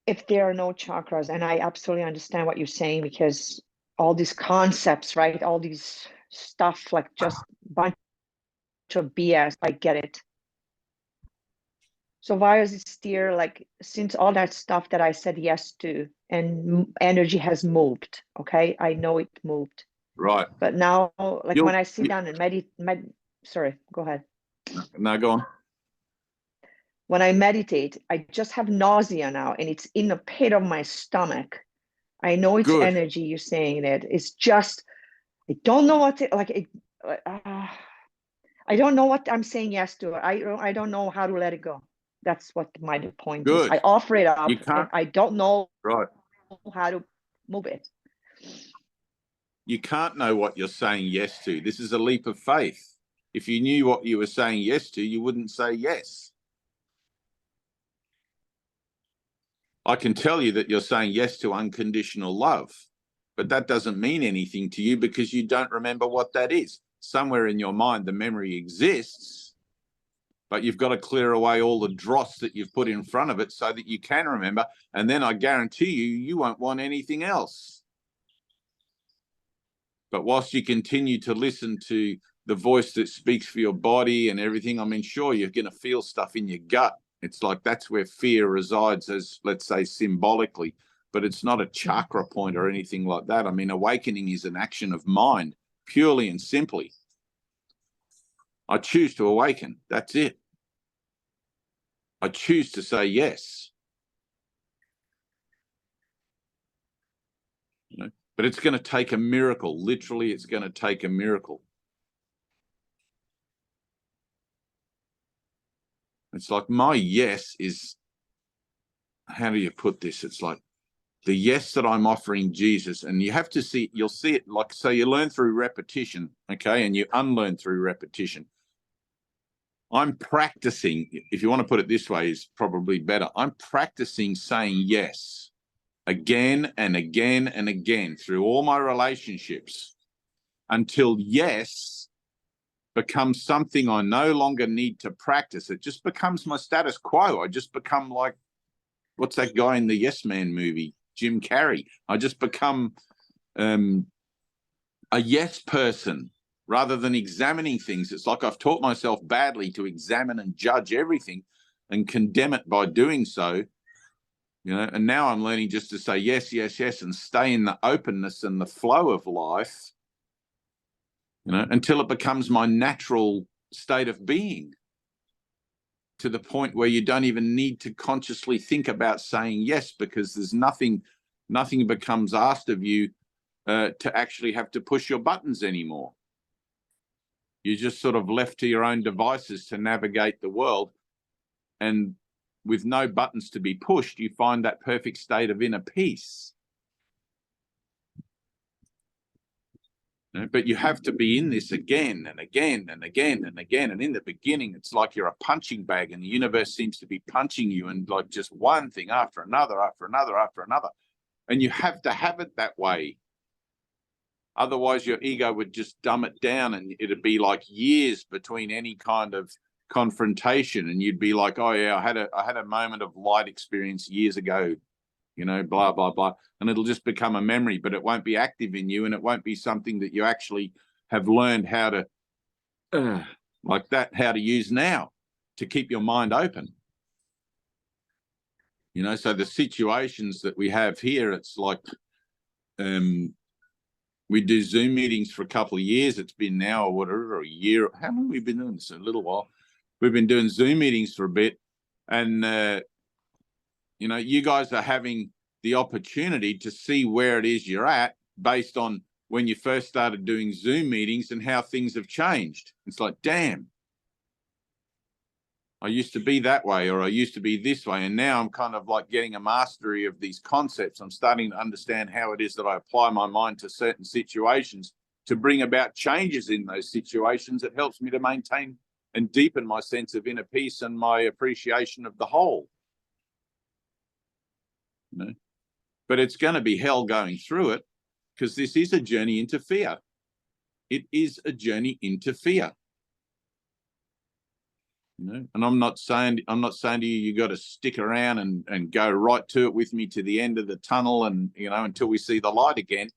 If there are no chakras, and I absolutely understand what you're saying, because all these concepts, right? All these stuff, like just bunch of BS, I get it. So why is it still like, since all that stuff that I said yes to and energy has moved, okay? I know it moved. Right. But now, like when I sit down and sorry, go ahead. No, go on. When I meditate, I just have nausea now, and it's in the pit of my stomach. I know it's Good. energy, you're saying it. It's just, I don't know what to, like, I don't know what I'm saying yes to. I don't know how to let it go. That's what my point is. Good. I offer it up, You and can't. I don't know Right. how to move it. You can't know what you're saying yes to. This is a leap of faith. If you knew what you were saying yes to, you wouldn't say yes. I can tell you that you're saying yes to unconditional love, but that doesn't mean anything to you because you don't remember what that is. Somewhere in your mind, the memory exists, but you've got to clear away all the dross that you've put in front of it so that you can remember. And then I guarantee you won't want anything else. But whilst you continue to listen to the voice that speaks for your body and everything, I mean, sure, you're going to feel stuff in your gut. It's like that's where fear resides, as let's say symbolically, but it's not a chakra point or anything like that. I mean, awakening is an action of mind, purely and simply. I choose to awaken. That's it. I choose to say yes. You know? But it's going to take a miracle. Literally, it's going to take a miracle. It's like my yes is, how do you put this? It's like the yes that I'm offering Jesus, and you have to see, you'll see it like, so you learn through repetition, okay, and you unlearn through repetition. I'm practicing, if you want to put it this way, is probably better. I'm practicing saying yes again and again and again through all my relationships until yes becomes something I no longer need to practice. It just becomes my status quo. I just become like, what's that guy in the Yes Man movie, Jim Carrey? I just become a yes person rather than examining things. It's like I've taught myself badly to examine and judge everything and condemn it by doing so, you know, and now I'm learning just to say yes, yes, yes, and stay in the openness and the flow of life, you know, until it becomes my natural state of being, to the point where you don't even need to consciously think about saying yes, because there's nothing becomes asked of you to actually have to push your buttons anymore. You're just sort of left to your own devices to navigate the world. And with no buttons to be pushed, you find that perfect state of inner peace. But you have to be in this again and again and again and again. And in the beginning, it's like you're a punching bag and the universe seems to be punching you, and like just one thing after another, after another, after another. And you have to have it that way. Otherwise, your ego would just dumb it down, and it'd be like years between any kind of confrontation. And you'd be like, oh yeah, I had a moment of light experience years ago, you know, blah, blah, blah. And it'll just become a memory, but it won't be active in you, and it won't be something that you actually have learned how to, like that, how to use now to keep your mind open. You know, so the situations that we have here, it's like, we do Zoom meetings for a couple of years. It's been now or whatever, a year. How long have we been doing this? A little while. We've been doing Zoom meetings for a bit. And, you know, you guys are having the opportunity to see where it is you're at based on when you first started doing Zoom meetings and how things have changed. It's like, damn, I used to be that way, or I used to be this way. And now I'm kind of like getting a mastery of these concepts. I'm starting to understand how it is that I apply my mind to certain situations to bring about changes in those situations. It helps me to maintain and deepen my sense of inner peace and my appreciation of the whole. You know? But it's going to be hell going through it, because this is a journey into fear. It is a journey into fear. You know? And I'm not saying to you, you got to stick around and go right to it with me to the end of the tunnel and, you know, until we see the light again.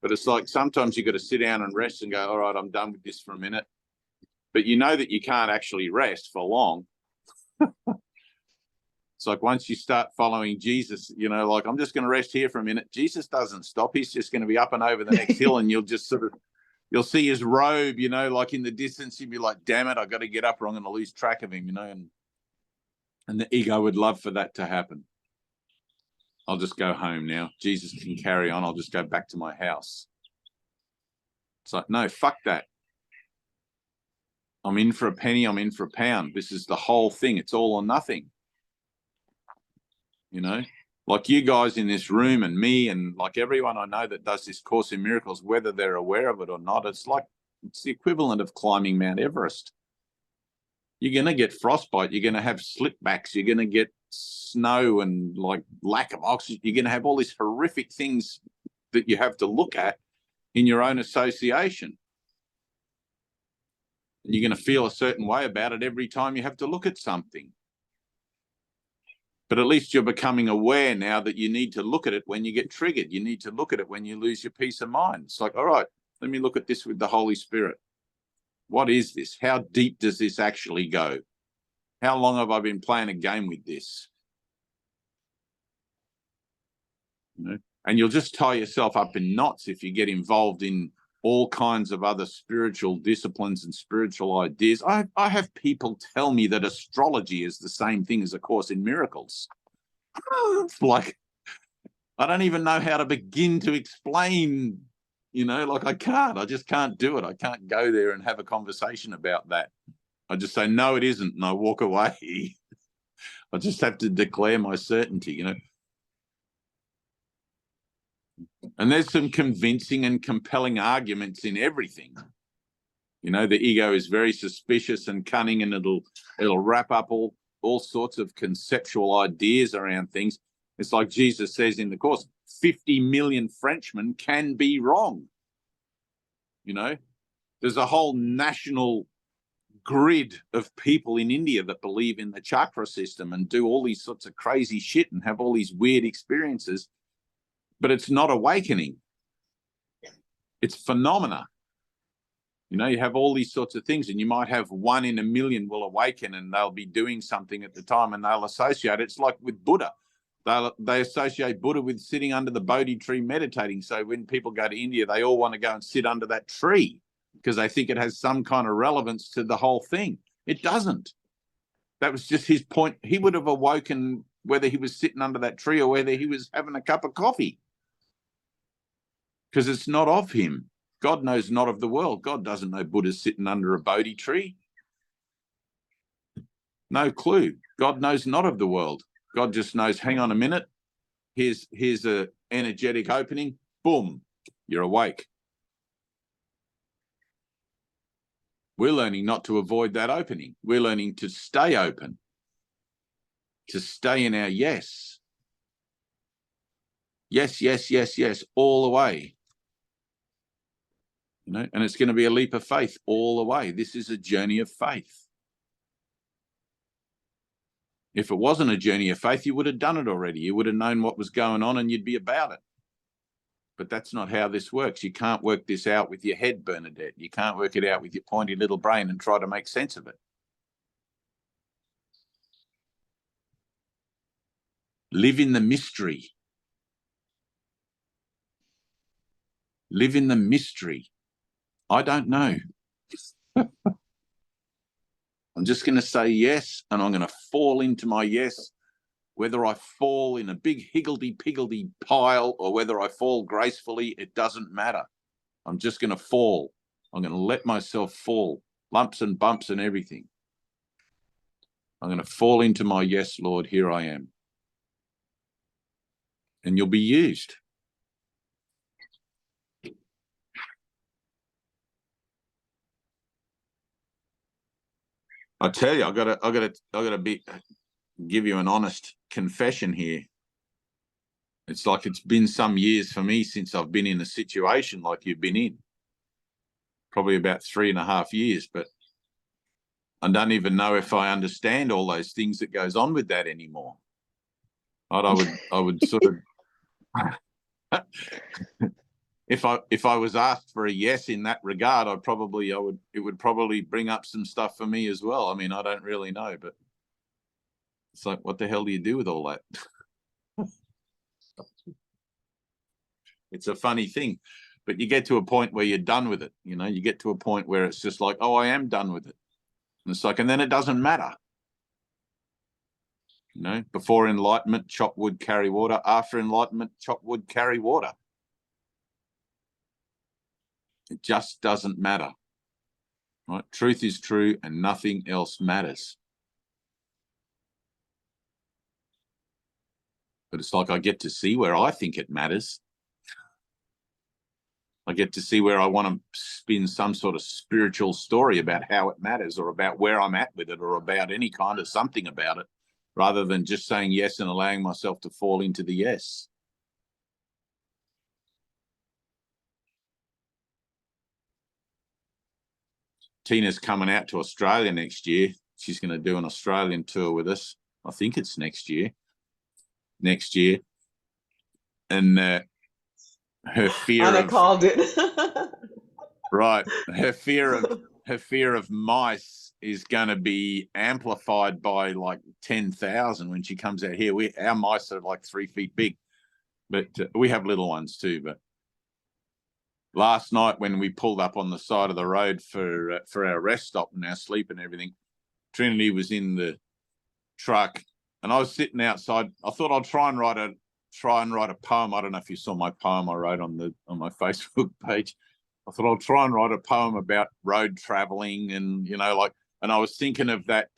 But it's like sometimes you got to sit down and rest and go, all right, I'm done with this for a minute. But you know that you can't actually rest for long. It's like once you start following Jesus, you know, like I'm just going to rest here for a minute. Jesus doesn't stop. He's just going to be up and over the next hill, and you'll just sort of, you'll see his robe, you know, like in the distance. You'll be like, damn it, I got to get up or I'm going to lose track of him, you know. And the ego would love for that to happen. I'll just go home now. Jesus can carry on. I'll just go back to my house. It's like, no, fuck that. I'm in for a penny. I'm in for a pound. This is the whole thing. It's all or nothing. You know, like you guys in this room and me and like everyone I know that does this Course in Miracles, whether they're aware of it or not, it's the equivalent of climbing Mount Everest. You're going to get frostbite. You're going to have slipbacks. You're going to get snow and like lack of oxygen. You're going to have all these horrific things that you have to look at in your own association. And you're going to feel a certain way about it every time you have to look at something. But at least you're becoming aware now that you need to look at it when you get triggered. You need to look at it when you lose your peace of mind. It's like, all right, let me look at this with the Holy Spirit. What is this? How deep does this actually go? How long have I been playing a game with this? You know? And you'll just tie yourself up in knots if you get involved in all kinds of other spiritual disciplines and spiritual ideas. I have people tell me that astrology is the same thing as A Course in Miracles. It's like, I don't even know how to begin to explain, you know, like I just can't do it. I can't go there and have a conversation about that. I just say, no, it isn't. And I walk away. I just have to declare my certainty, you know. And there's some convincing and compelling arguments in everything. You know, the ego is very suspicious and cunning, and it'll wrap up all sorts of conceptual ideas around things. It's like Jesus says in the Course, 50 million Frenchmen can be wrong. You know, there's a whole national grid of people in India that believe in the chakra system and do all these sorts of crazy shit and have all these weird experiences. But it's not awakening. It's phenomena. You know, you have all these sorts of things, and you might have 1 in a million will awaken, and they'll be doing something at the time, and they'll associate it. It's like with Buddha. They associate Buddha with sitting under the Bodhi tree meditating. So when people go to India, they all want to go and sit under that tree because they think it has some kind of relevance to the whole thing. It doesn't. That was just his point. He would have awoken whether he was sitting under that tree or whether he was having a cup of coffee, because it's not of him. God knows not of the world. God doesn't know Buddha's sitting under a Bodhi tree. No clue. God knows not of the world. God just knows, hang on a minute. Here's a energetic opening. Boom, you're awake. We're learning not to avoid that opening. We're learning to stay open, to stay in our yes. Yes, yes, yes, yes, all the way. You know, and it's going to be a leap of faith all the way. This is a journey of faith. If it wasn't a journey of faith, you would have done it already. You would have known what was going on and you'd be about it. But that's not how this works. You can't work this out with your head, Bernadette. You can't work it out with your pointy little brain and try to make sense of it. Live in the mystery. live in the mystery. I don't know. I'm just going to say yes, and I'm going to fall into my yes, whether I fall in a big higgledy-piggledy pile or whether I fall gracefully, it doesn't matter. I'm just going to fall. I'm going to let myself fall, lumps and bumps and everything. I'm going to fall into my yes, Lord, here I am. And you'll be used. I tell you, I gotta give you an honest confession here. It's like it's been some years for me since I've been in a situation like you've been in. Probably about 3.5 years, but I don't even know if I understand all those things that goes on with that anymore. I would sort of if I was asked for a yes in that regard, it would probably bring up some stuff for me as well. I mean, I don't really know, but it's like, what the hell do you do with all that? It's a funny thing, but you get to a point where you're done with it. You know, you get to a point where it's just like, oh, I am done with it. And it's like, and then it doesn't matter. You know, before enlightenment, chop wood, carry water. After enlightenment, chop wood, carry water. It just doesn't matter. Right? Truth is true and nothing else matters. But it's like I get to see where I think it matters. I get to see where I want to spin some sort of spiritual story about how it matters or about where I'm at with it or about any kind of something about it, rather than just saying yes and allowing myself to fall into the yes. Tina's coming out to Australia next year. She's going to do an Australian tour with us. I think it's next year. And her fear Anna of called it. right, her fear of mice is going to be amplified by like 10,000 when she comes out here. Our mice are like 3 feet big, but we have little ones too. But last night when we pulled up on the side of the road for our rest stop and our sleep and everything, Trinity was in the truck and I was sitting outside. I thought I'd try and write a poem. I don't know if you saw my poem I wrote on my Facebook page. I thought I'll try and write a poem about road traveling and, you know, like, and I was thinking of that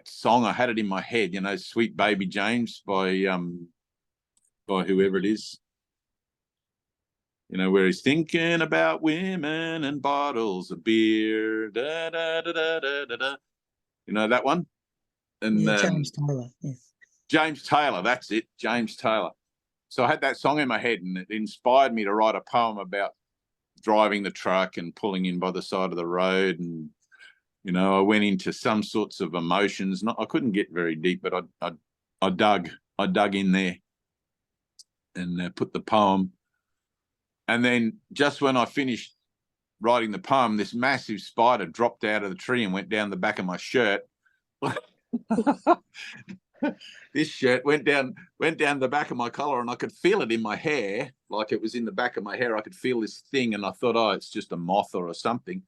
song. I had it in my head, you know, Sweet Baby James by whoever it is, you know, where he's thinking about women and bottles of beer, da, da, da, da, da, da, da. You know that one? And Yeah, James Taylor, yes. James Taylor, that's it, James Taylor. So I had that song in my head and it inspired me to write a poem about driving the truck and pulling in by the side of the road. And, you know, I went into some sorts of emotions. I couldn't get very deep, but I dug in there and put the poem. And then just when I finished writing the poem, this massive spider dropped out of the tree and went down the back of my shirt. This shirt went down the back of my collar and I could feel it in my hair, like it was in the back of my hair. I could feel this thing and I thought, oh, it's just a moth or something.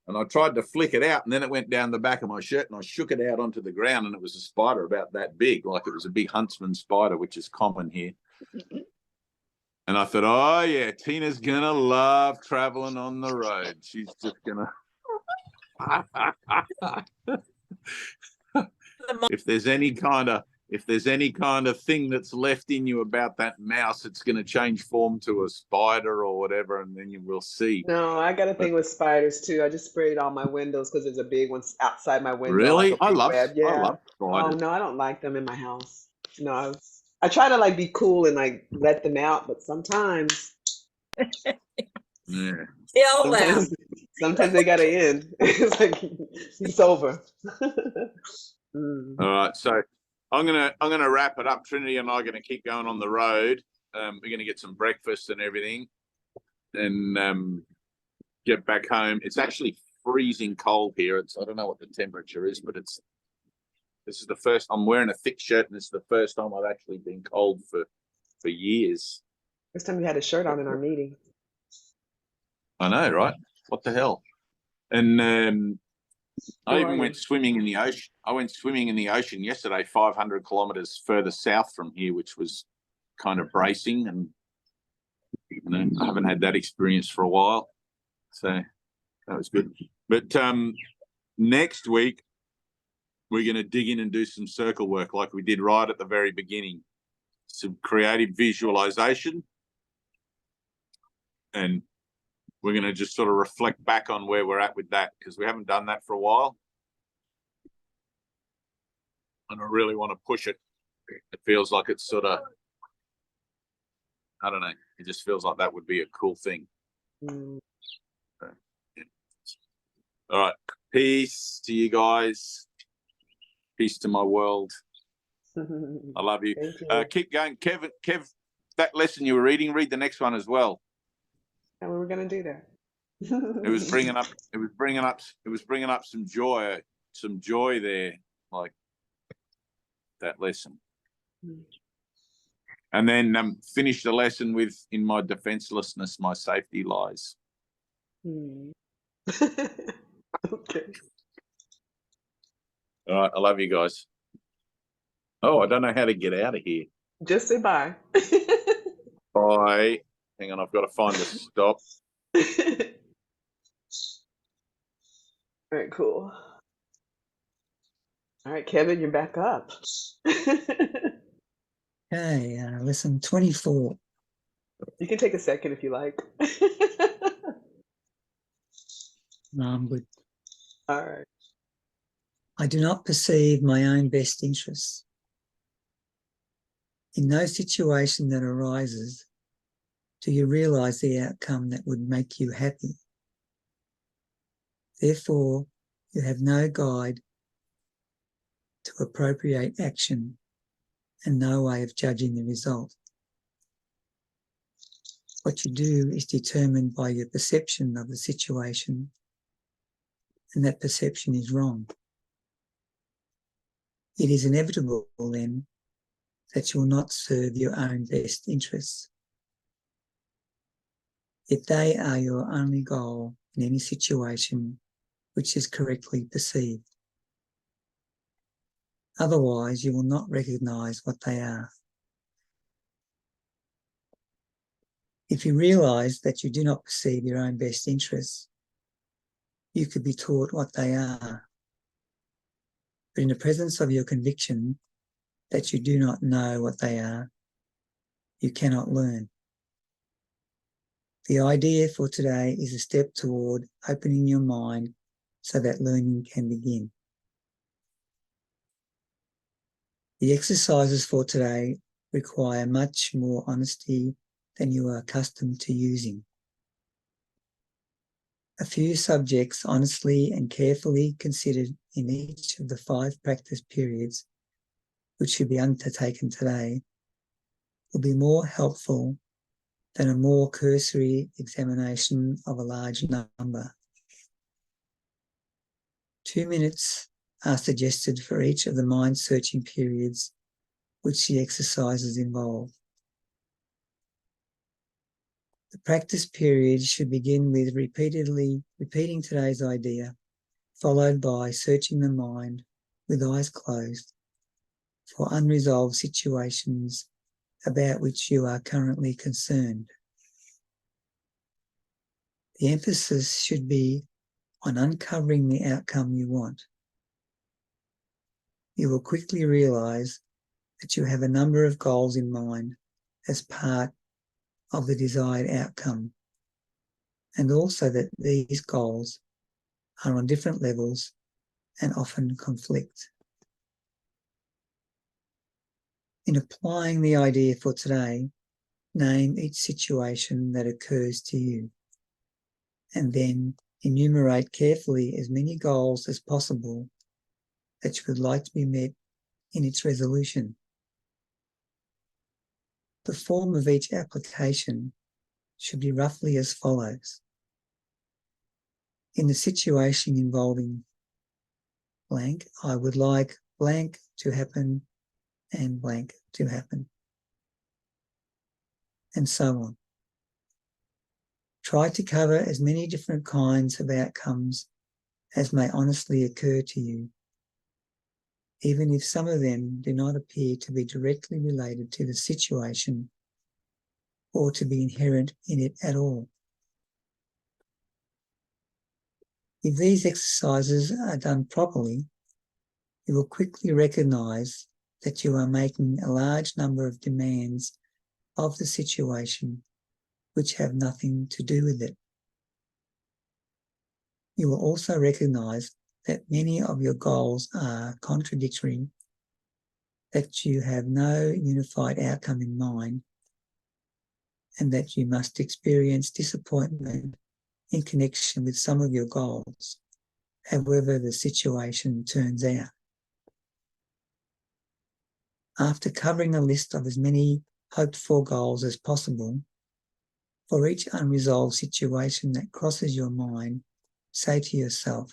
And I tried to flick it out and then it went down the back of my shirt and I shook it out onto the ground and it was a spider about that big, like it was a big huntsman spider, which is common here. And I thought, oh, yeah, Tina's going to love traveling on the road. She's just going to... If there's any kind of thing that's left in you about that mouse, it's going to change form to a spider or whatever, and then you will see. No, I got a thing with spiders too. I just sprayed all my windows because there's a big one outside my window, like Really? a big web. I Yeah. love Oh spiders. no, I don't like them in my house. No, I try to like be cool and like let them out, but sometimes Yeah. Kill them. sometimes they gotta end. It's like it's over. All right, so I'm gonna wrap it up. Trinity and I are gonna keep going on the road. We're gonna get some breakfast and everything, and get back home. It's actually freezing cold here. I don't know what the temperature is, but this is the first. I'm wearing a thick shirt, and this is the first time I've actually been cold for years. This time you had a shirt on in our meeting. I know, right? What the hell? And I Who even are you? went swimming in the ocean. I went swimming in the ocean yesterday, 500 kilometers further south from here, which was kind of bracing. And I haven't had that experience for a while. So that was good. But next week, we're going to dig in and do some circle work like we did right at the very beginning. Some creative visualization. And we're going to just sort of reflect back on where we're at with that, because we haven't done that for a while. And I really want to push it. It feels like it's sort of, I don't know, it just feels like that would be a cool thing. Mm. So, yeah. All right. Peace to you guys. Peace to my world. I love you. Thank you. Keep going. Kev, that lesson you were reading, read the next one as well. And we were going to do that. It was bringing up some joy there, like that lesson. And then finish the lesson with, in my defenselessness, my safety lies. Okay. All right. I love you guys. Oh, I don't know how to get out of here. Just say bye. Bye. Hang on. I've got to find the stop. All right, cool. All right, Kevin, you're back up. Okay, lesson 24. You can take a second if you like. No, I'm good. All right. I do not perceive my own best interests. In no situation that arises do you realize the outcome that would make you happy. Therefore, you have no guide to appropriate action and no way of judging the result. What you do is determined by your perception of the situation, and that perception is wrong. It is inevitable, then, that you will not serve your own best interests. If they are your only goal in any situation which is correctly perceived. Otherwise, you will not recognize what they are. If you realize that you do not perceive your own best interests, you could be taught what they are. But in the presence of your conviction that you do not know what they are, you cannot learn. The idea for today is a step toward opening your mind so that learning can begin. The exercises for today require much more honesty than you are accustomed to using. A few subjects honestly and carefully considered in each of the 5 practice periods which should be undertaken today will be more helpful than a more cursory examination of a large number. 2 minutes are suggested for each of the mind-searching periods which the exercises involve. The practice period should begin with repeatedly repeating today's idea, followed by searching the mind with eyes closed for unresolved situations about which you are currently concerned. The emphasis should be on uncovering the outcome you want. You will quickly realize that you have a number of goals in mind as part of the desired outcome, and also that these goals are on different levels and often conflict. In applying the idea for today, name each situation that occurs to you, and then enumerate carefully as many goals as possible that you would like to be met in its resolution. The form of each application should be roughly as follows. In the situation involving blank, I would like blank to happen and blank to happen, and so on. Try to cover as many different kinds of outcomes as may honestly occur to you, even if some of them do not appear to be directly related to the situation or to be inherent in it at all. If these exercises are done properly, you will quickly recognize that you are making a large number of demands of the situation which have nothing to do with it. You will also recognize that many of your goals are contradictory, that you have no unified outcome in mind, and that you must experience disappointment in connection with some of your goals, however the situation turns out. After covering a list of as many hoped-for goals as possible, for each unresolved situation that crosses your mind, say to yourself,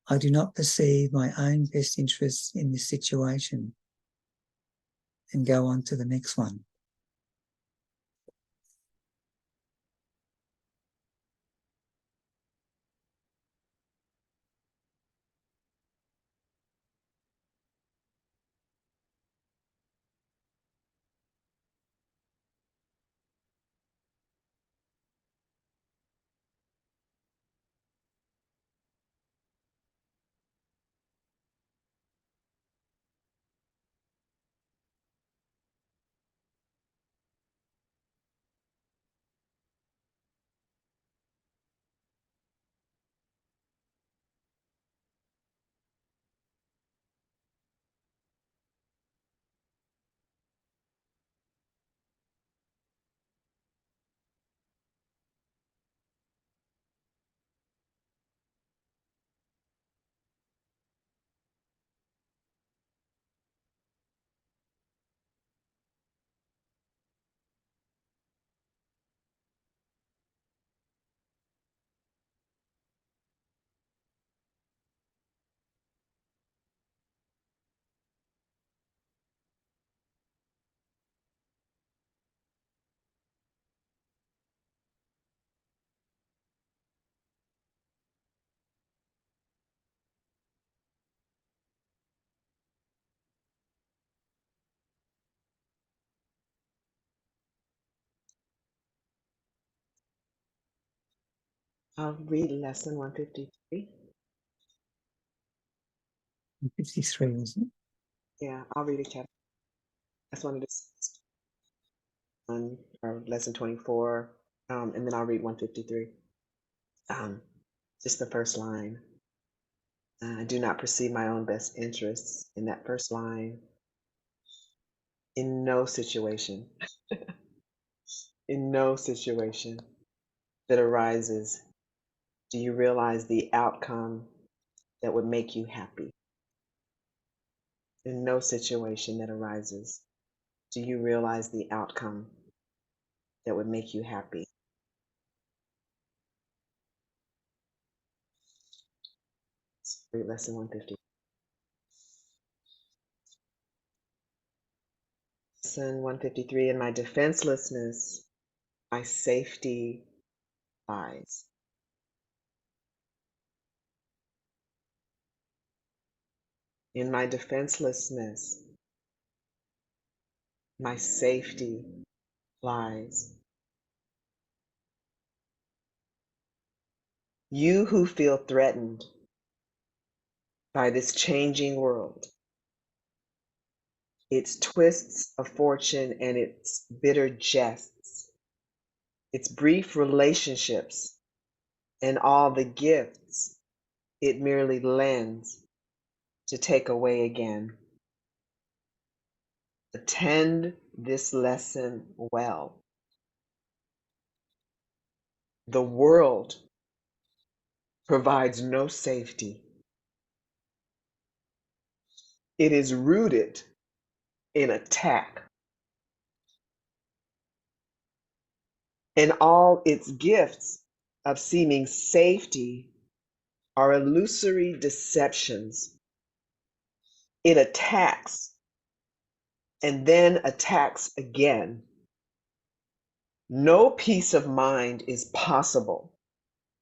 I do not perceive my own best interests in this situation, and go on to the next one. I'll read lesson 153. 53, wasn't it? Yeah, I'll read a chapter. That's one of the one or lesson 24, and then I'll read 153. Just the first line. I do not perceive my own best interests in that first line. In no situation, in no situation that arises, do you realize the outcome that would make you happy? In no situation that arises, do you realize the outcome that would make you happy? Let's read lesson 150. Lesson 153. In my defenselessness, my safety lies. In my defenselessness, my safety lies. You who feel threatened by this changing world, its twists of fortune and its bitter jests, its brief relationships and all the gifts it merely lends to take away again. Attend this lesson well. The world provides no safety. It is rooted in attack. And all its gifts of seeming safety are illusory deceptions. It attacks and then attacks again. No peace of mind is possible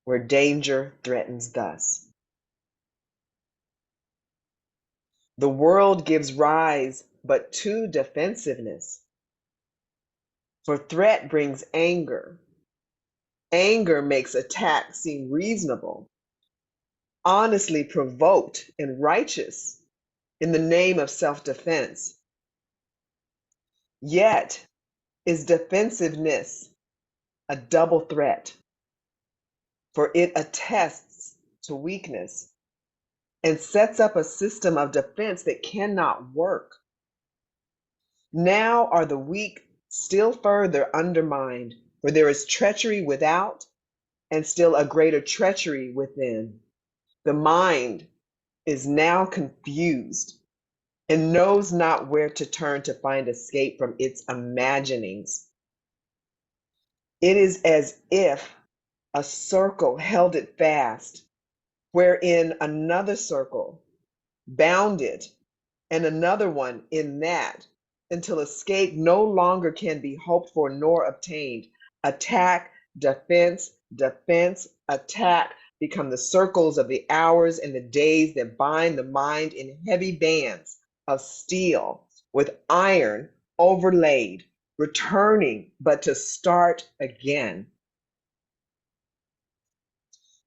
where danger threatens thus. The world gives rise but to defensiveness, for threat brings anger. Anger makes attack seem reasonable, honestly provoked and righteous in the name of self-defense. Yet is defensiveness a double threat, for it attests to weakness and sets up a system of defense that cannot work. Now are the weak still further undermined, for there is treachery without and still a greater treachery within. The mind is now confused and knows not where to turn to find escape from its imaginings. It is as if a circle held it fast, wherein another circle bound it, and another one in that, until escape no longer can be hoped for nor obtained. Attack, defense, defense, attack become the circles of the hours and the days that bind the mind in heavy bands of steel with iron overlaid, returning but to start again.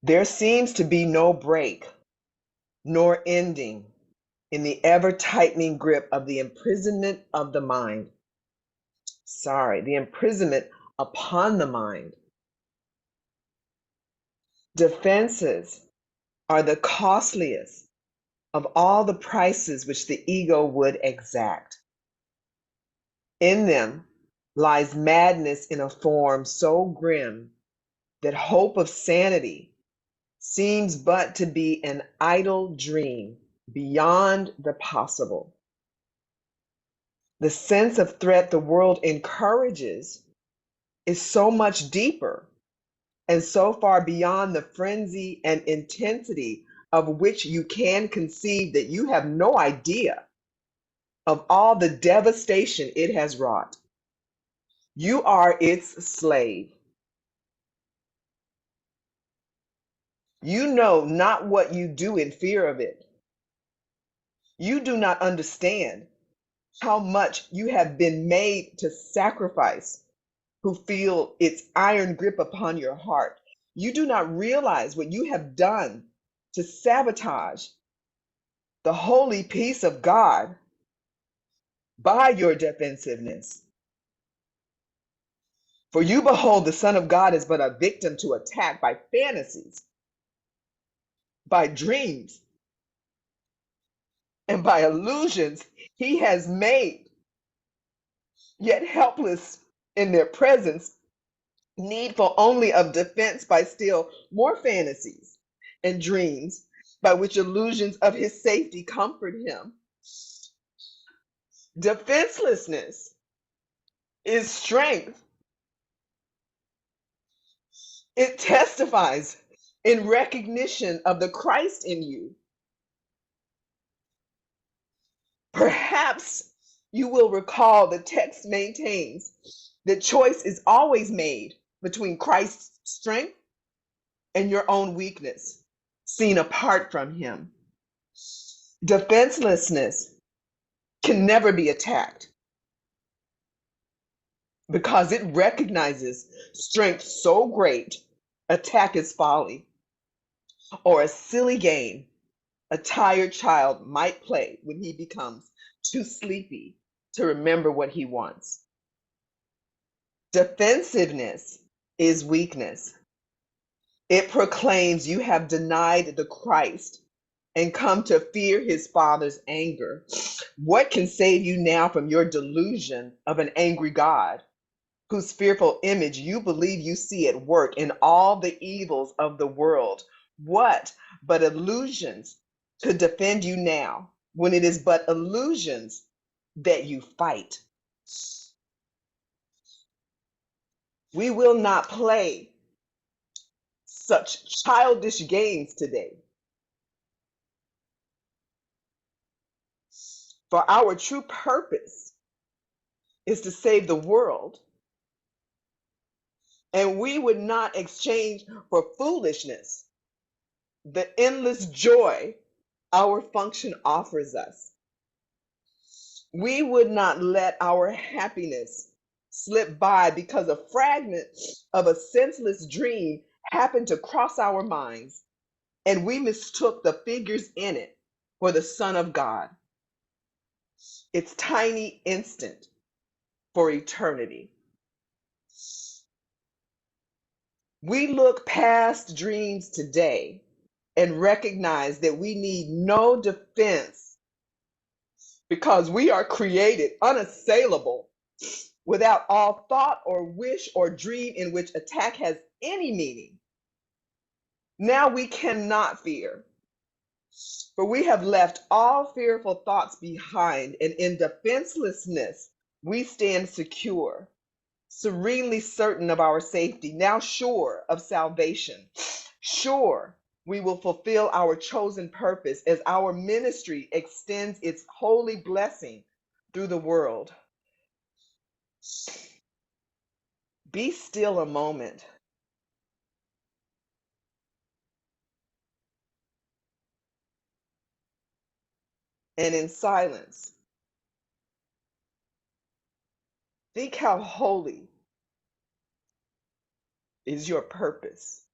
There seems to be no break nor ending in the ever-tightening grip of the imprisonment of the mind. The imprisonment upon the mind. Defenses are the costliest of all the prices which the ego would exact. In them lies madness in a form so grim that hope of sanity seems but to be an idle dream beyond the possible. The sense of threat the world encourages is so much deeper and so far beyond the frenzy and intensity of which you can conceive that you have no idea of all the devastation it has wrought. You are its slave. You know not what you do in fear of it. You do not understand how much you have been made to sacrifice who feel its iron grip upon your heart. You do not realize what you have done to sabotage the holy peace of God by your defensiveness. For you behold the Son of God as but a victim to attack by fantasies, by dreams, and by illusions he has made, yet helpless in their presence, needful only of defense by still more fantasies and dreams, by which illusions of his safety comfort him. Defenselessness is strength. It testifies in recognition of the Christ in you. Perhaps you will recall the text maintains that choice is always made between Christ's strength and your own weakness, seen apart from him. Defenselessness can never be attacked because it recognizes strength so great, attack is folly, or a silly game a tired child might play when he becomes too sleepy to remember what he wants. Defensiveness is weakness. It proclaims you have denied the Christ and come to fear his Father's anger. What can save you now from your delusion of an angry God, whose fearful image you believe you see at work in all the evils of the world? What but illusions could defend you now, when it is but illusions that you fight? We will not play such childish games today. For our true purpose is to save the world And we would not exchange for foolishness the endless joy our function offers us. We would not let our happiness slip by because a fragment of a senseless dream happened to cross our minds, and we mistook the figures in it for the Son of God. Its tiny instant for eternity. We look past dreams today and recognize that we need no defense because we are created unassailable without all thought or wish or dream in which attack has any meaning. Now we cannot fear, for we have left all fearful thoughts behind, and in defenselessness we stand secure, serenely certain of our safety, now sure of salvation, sure we will fulfill our chosen purpose as our ministry extends its holy blessing through the world. Be still a moment. And in silence, think how holy is your purpose,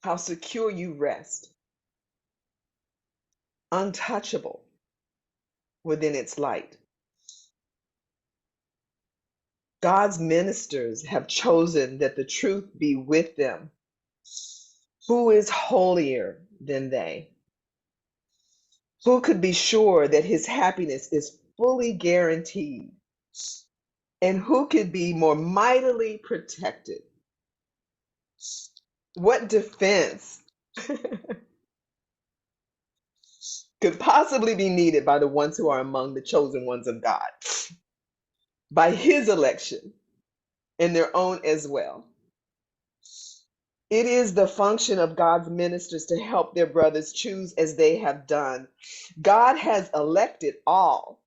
how secure you rest, untouchable within its light. God's ministers have chosen that the truth be with them. Who is holier than they? Who could be sure that his happiness is fully guaranteed? And who could be more mightily protected? What defense could possibly be needed by the ones who are among the chosen ones of God, by his election and their own as well? It is the function of God's ministers to help their brothers choose as they have done. God has elected all,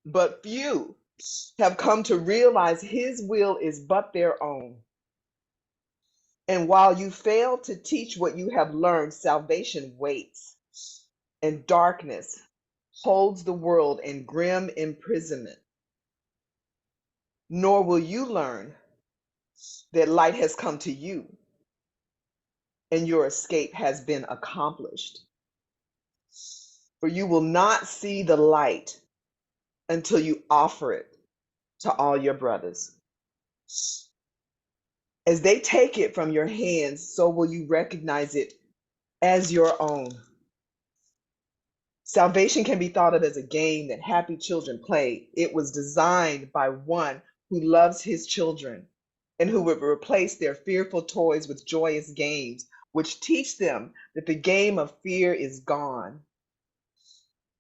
but few have come to realize his will is but their own. And while you fail to teach what you have learned, salvation waits, and darkness holds the world in grim imprisonment. Nor will you learn that light has come to you and your escape has been accomplished. For you will not see the light until you offer it to all your brothers. As they take it from your hands, so will you recognize it as your own. Salvation can be thought of as a game that happy children play. It was designed by one who loves his children and who would replace their fearful toys with joyous games, which teach them that the game of fear is gone.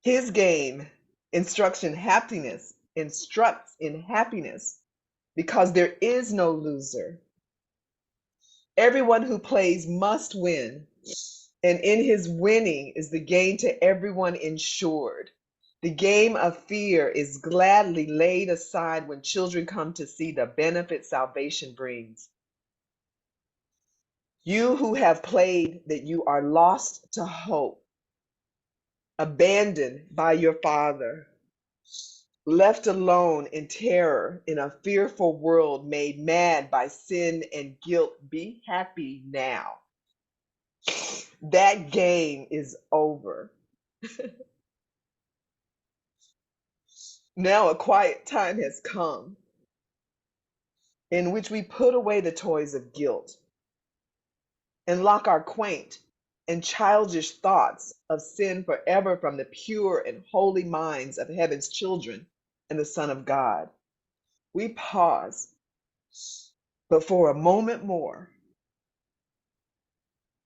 His game instructs in happiness because there is no loser. Everyone who plays must win, and in his winning is the gain to everyone insured. The game of fear is gladly laid aside when children come to see the benefit salvation brings. You who have played that you are lost to hope, abandoned by your father, left alone in terror in a fearful world made mad by sin and guilt, be happy now. That game is over. Now a quiet time has come in which we put away the toys of guilt and lock our quaint and childish thoughts of sin forever from the pure and holy minds of heaven's children and the Son of God. We pause, but for a moment more,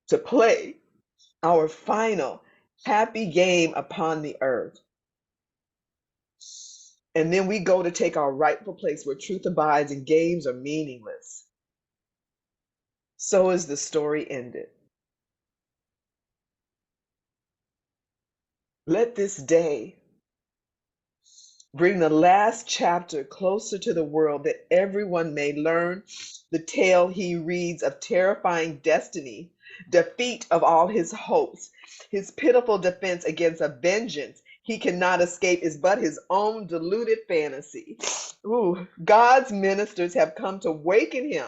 to play our final happy game upon the earth. And then we go to take our rightful place where truth abides and games are meaningless. So is the story ended. Let this day Bring the last chapter closer to the world that everyone may learn the tale he reads of terrifying destiny, defeat of all his hopes. His pitiful defense against a vengeance he cannot escape is but his own deluded fantasy. Ooh, God's ministers have come to waken him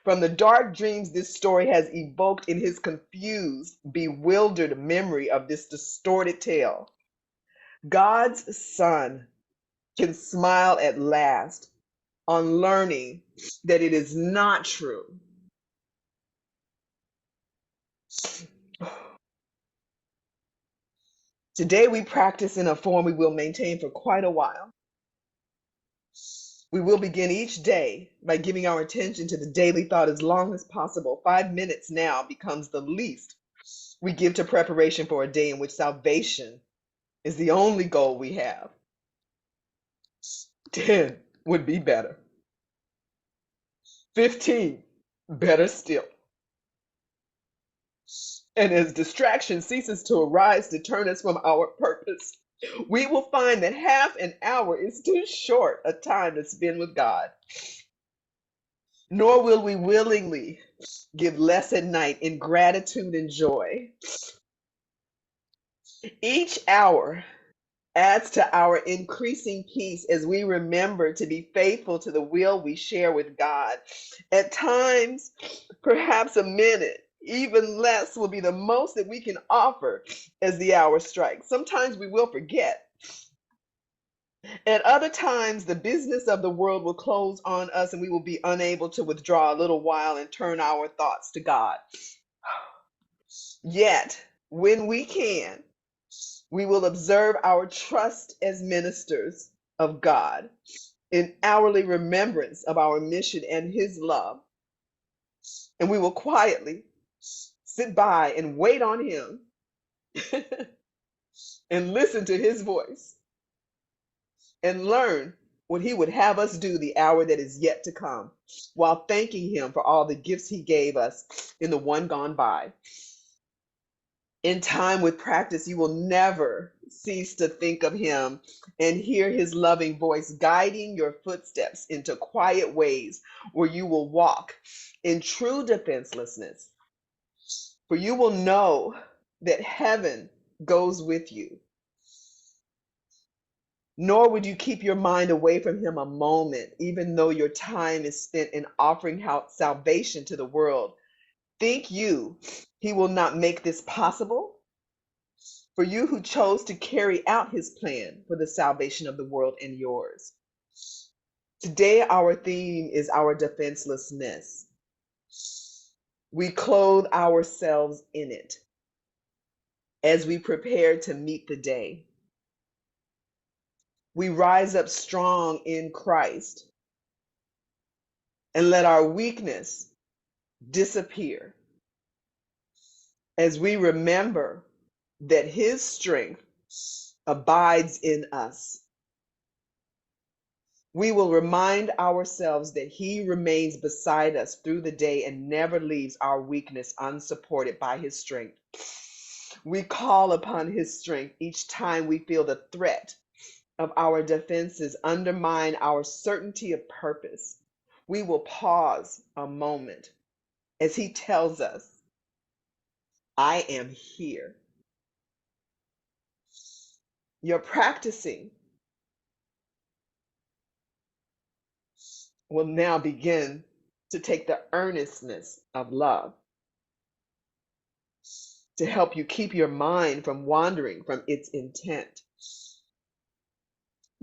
from the dark dreams this story has evoked in his confused, bewildered memory of this distorted tale. God's Son can smile at last on learning that it is not true. Today we practice in a form we will maintain for quite a while. We will begin each day by giving our attention to the daily thought as long as possible. 5 minutes now becomes the least we give to preparation for a day in which salvation is the only goal we have. 10 would be better. 15, better still. And as distraction ceases to arise to turn us from our purpose, we will find that half an hour is too short a time to spend with God. Nor will we willingly give less at night in gratitude and joy. Each hour adds to our increasing peace as we remember to be faithful to the will we share with God. At times, perhaps a minute, even less, will be the most that we can offer as the hour strikes. Sometimes we will forget. At other times, the business of the world will close on us and we will be unable to withdraw a little while and turn our thoughts to God. Yet, when we can, we will observe our trust as ministers of God in hourly remembrance of our mission and his love. And we will quietly sit by and wait on him and listen to his voice and learn what he would have us do the hour that is yet to come, while thanking him for all the gifts he gave us in the one gone by. In time with practice, you will never cease to think of him and hear his loving voice guiding your footsteps into quiet ways where you will walk in true defenselessness. For you will know that heaven goes with you. Nor would you keep your mind away from him a moment, even though your time is spent in offering out salvation to the world. Think you he will not make this possible? For you who chose to carry out his plan for the salvation of the world and yours. Today, our theme is our defenselessness. We clothe ourselves in it as we prepare to meet the day. We rise up strong in Christ and let our weakness disappear as we remember that his strength abides in us. We will remind ourselves that he remains beside us through the day and never leaves our weakness unsupported by his strength. We call upon his strength each time we feel the threat of our defenses undermine our certainty of purpose. We will pause a moment as he tells us, I am here. Your practicing will now begin to take the earnestness of love to help you keep your mind from wandering from its intent.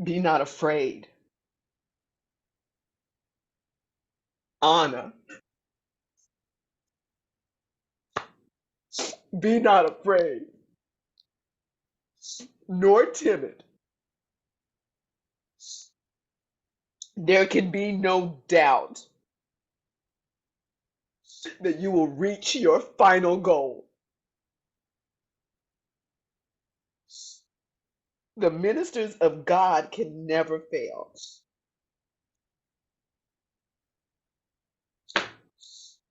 Be not afraid. Honor. Be not afraid, nor timid. There can be no doubt that you will reach your final goal. The ministers of God can never fail.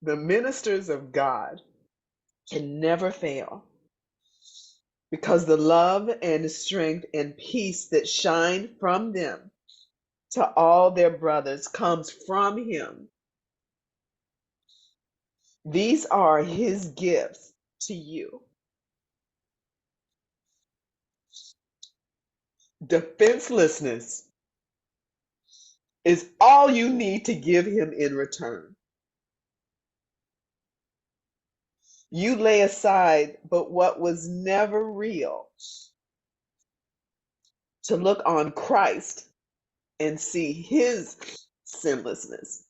The ministers of God can never fail because the love and strength and peace that shine from them to all their brothers comes from him. These are his gifts to you. Defenselessness is all you need to give him in return. You lay aside but what was never real to look on Christ and see his sinlessness.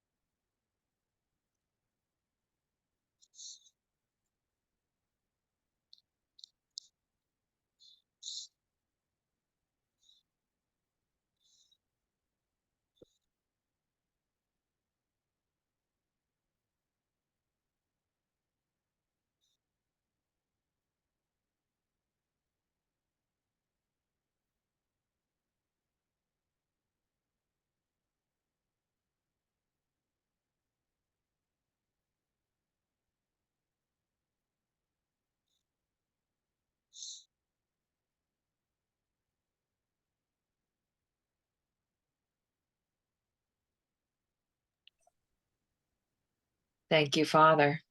Thank you, Father.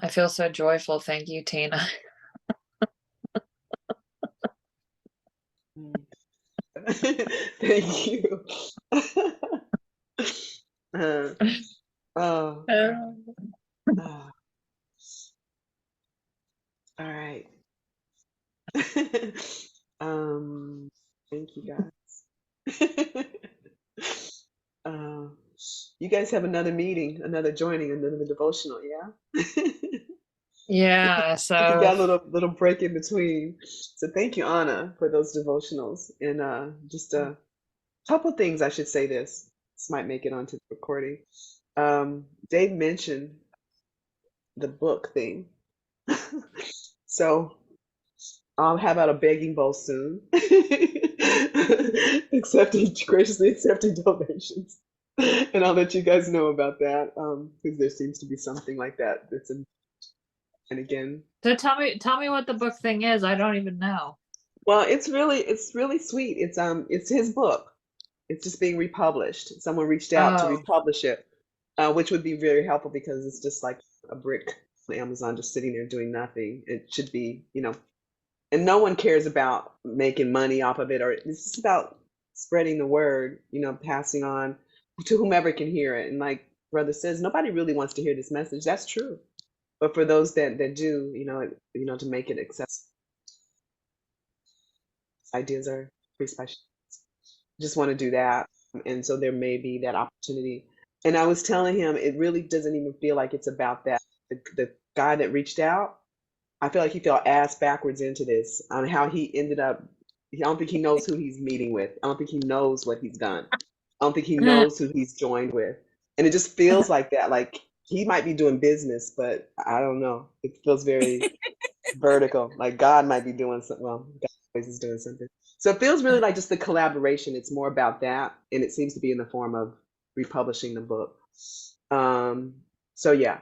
I feel so joyful. Thank you, Tina. Thank you. uh, oh, oh, all right. Thank you guys. uh, you guys have another meeting, another joining, another devotional, yeah? Yeah, You so got a little break in between. So thank you, Anna, for those devotionals. And just a couple things I should say this. This might make it onto the recording. Dave mentioned the book thing. So I'll have out a begging bowl soon. Graciously accepting donations. And I'll let you guys know about that. Because there seems to be something like that that's in, and again. so tell me what the book thing is. I don't even know. Well, it's really sweet. It's his book. It's just being republished. Someone reached out to Oh, republish it, which would be very helpful because it's just like a brick on Amazon just sitting there doing nothing. It should be, and no one cares about making money off of it, or it's just about spreading the word, passing on to whomever can hear it. And like Brother says, nobody really wants to hear this message. That's true. But for those that do, to make it accessible, ideas are pretty special. Just want to do that. And so there may be that opportunity. And I was telling him, it really doesn't even feel like it's about that. The guy that reached out, I feel like he fell ass backwards into this on how he ended up. I don't think he knows who he's meeting with. I don't think he knows what he's done. I don't think he knows who he's joined with. And it just feels like that. Like he might be doing business, but I don't know. It feels very vertical. Like God might be doing something. Well, God always is doing something. So it feels really like just the collaboration. It's more about that. And it seems to be in the form of republishing the book. So yeah.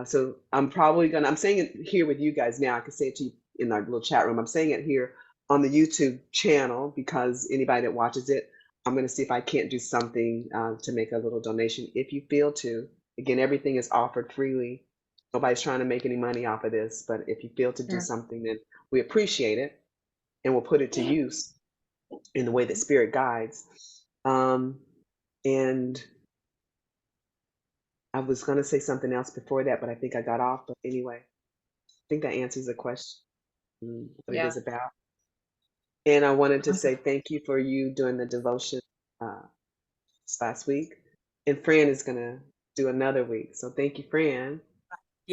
So I'm saying it here with you guys now. I can say it to you in our little chat room. I'm saying it here on the YouTube channel because anybody that watches it, I'm going to see if I can't do something to make a little donation if you feel to. Again, everything is offered freely. Nobody's trying to make any money off of this, but if you feel to do something, then we appreciate it and we'll put it to use in the way that Spirit guides. And I was going to say something else before that, but I think I got off. But anyway, I think that answers the question, what it yeah. is about. And I wanted to say thank you for you doing the devotion this last week. And Fran is going to do another week. So thank you, Fran.